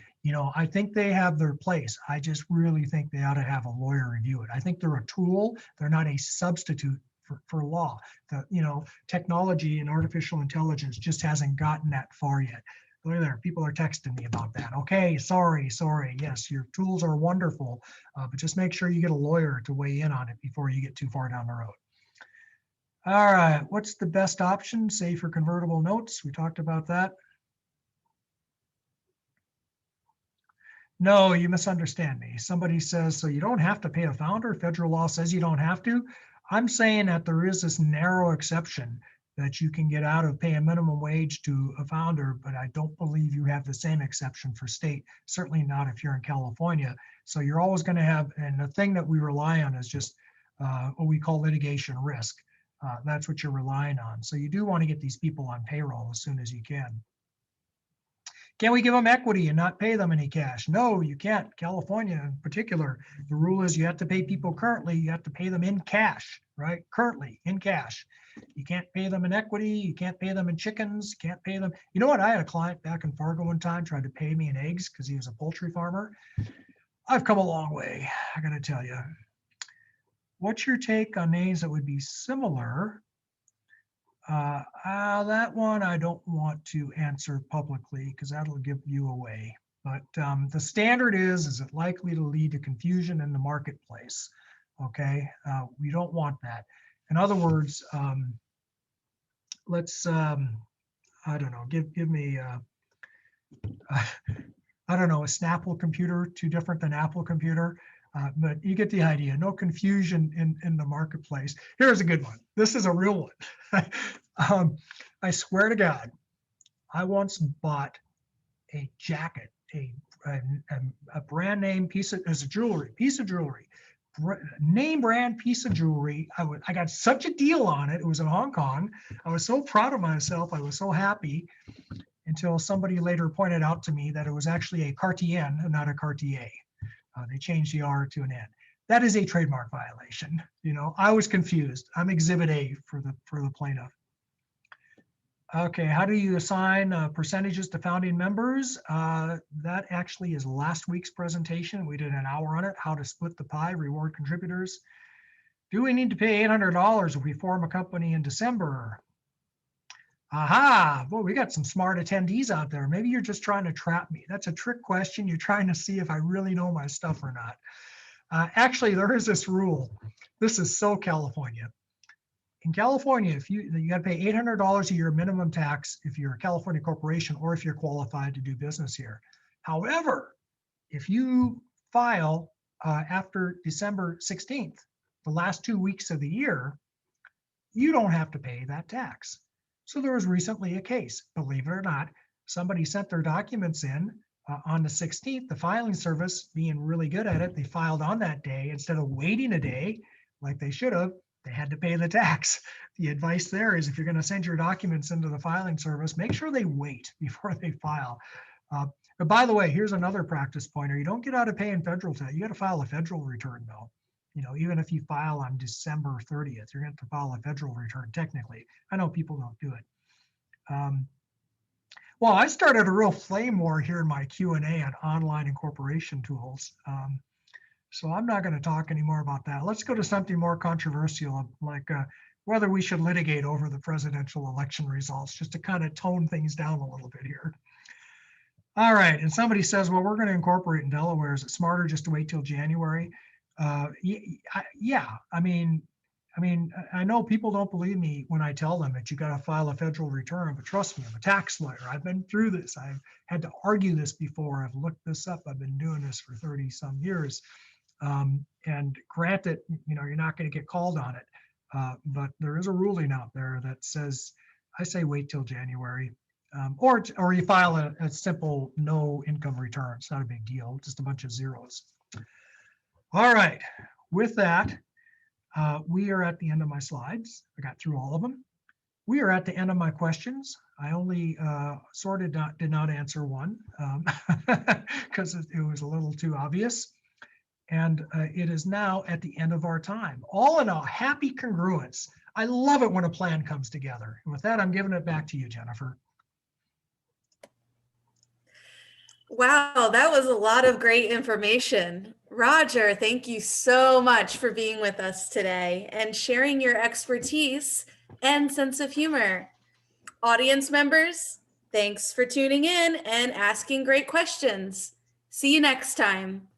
I think they have their place. I just really think they ought to have a lawyer review it. I think they're a tool. They're not a substitute for law. Technology and artificial intelligence just hasn't gotten that far yet. Look there, people are texting me about that. Okay, sorry. Yes, your tools are wonderful, but just make sure you get a lawyer to weigh in on it before you get too far down the road. All right, what's the best option, say for convertible notes? We talked about that. No, you misunderstand me. Somebody says, so you don't have to pay a founder? Federal law says you don't have to. I'm saying that there is this narrow exception that you can get out of paying minimum wage to a founder, but I don't believe you have the same exception for state, certainly not if you're in California. So you're always going to have, and the thing that we rely on is just what we call litigation risk. That's what you're relying on. So you do want to get these people on payroll as soon as you can. Can we give them equity and not pay them any cash? No, you can't. California in particular, the rule is you have to pay people currently, you have to pay them in cash, right? Currently, in cash. You can't pay them in equity, you can't pay them in chickens, you can't pay them. You know what? I had a client back in Fargo one time tried to pay me in eggs because he was a poultry farmer. I've come a long way, I gotta tell you. What's your take on names that would be similar? That one I don't want to answer publicly because that'll give you away. But the standard is it likely to lead to confusion in the marketplace? Okay, we don't want that. In other words, let's, I don't know, give me, I don't know, a Snapple computer, too different than Apple computer. But you get the idea, no confusion in the marketplace. Here's a good one. This is a real one. I swear to God, I once bought a jacket, a brand name piece of jewelry, name brand piece of jewelry. I got such a deal on it. It was in Hong Kong. I was so proud of myself. I was so happy until somebody later pointed out to me that it was actually a Cartier and not a Cartier. They changed the R to an N. That is a trademark violation. I was confused. I'm Exhibit A for the plaintiff. Okay, how do you assign percentages to founding members? That actually is last week's presentation. We did an hour on it, how to split the pie, reward contributors. Do we need to pay $800 if we form a company in December? Aha, boy, we got some smart attendees out there. Maybe you're just trying to trap me. That's a trick question. You're trying to see if I really know my stuff or not. Actually, there is this rule. This is so California. In California, if you got to pay $800 a year minimum tax if you're a California corporation or if you're qualified to do business here. However, if you file after December 16th, the last 2 weeks of the year, you don't have to pay that tax. So there was recently a case, believe it or not, somebody sent their documents in on the 16th, the filing service being really good at it, they filed on that day instead of waiting a day like they should have. They had to pay the tax. The advice there is if you're going to send your documents into the filing service, make sure they wait before they file. But by the way, here's another practice pointer. You don't get out of paying federal tax. You got to file a federal return though. Even if you file on December 30th, you're going to file a federal return technically. I know people don't do it. Well, I started a real flame war here in my Q&A on online incorporation tools. So I'm not going to talk anymore about that. Let's go to something more controversial, like whether we should litigate over the presidential election results, just to kind of tone things down a little bit here. All right, and somebody says, well, we're going to incorporate in Delaware. Is it smarter just to wait till January? Yeah, I mean, I know people don't believe me when I tell them that you got to file a federal return, but trust me, I'm a tax lawyer. I've been through this. I've had to argue this before. I've looked this up. I've been doing this for 30 some years. And granted, you're not going to get called on it. But there is a ruling out there that says, I say wait till January. Or you file a simple no income return. It's not a big deal, just a bunch of zeros. All right, with that, we are at the end of my slides. I got through all of them. We are at the end of my questions. I only did not answer one because it was a little too obvious. And it is now at the end of our time. All in all, happy congruence. I love it when a plan comes together. And with that, I'm giving it back to you, Jennifer. Wow, that was a lot of great information. Roger, thank you so much for being with us today and sharing your expertise and sense of humor. Audience members, thanks for tuning in and asking great questions. See you next time.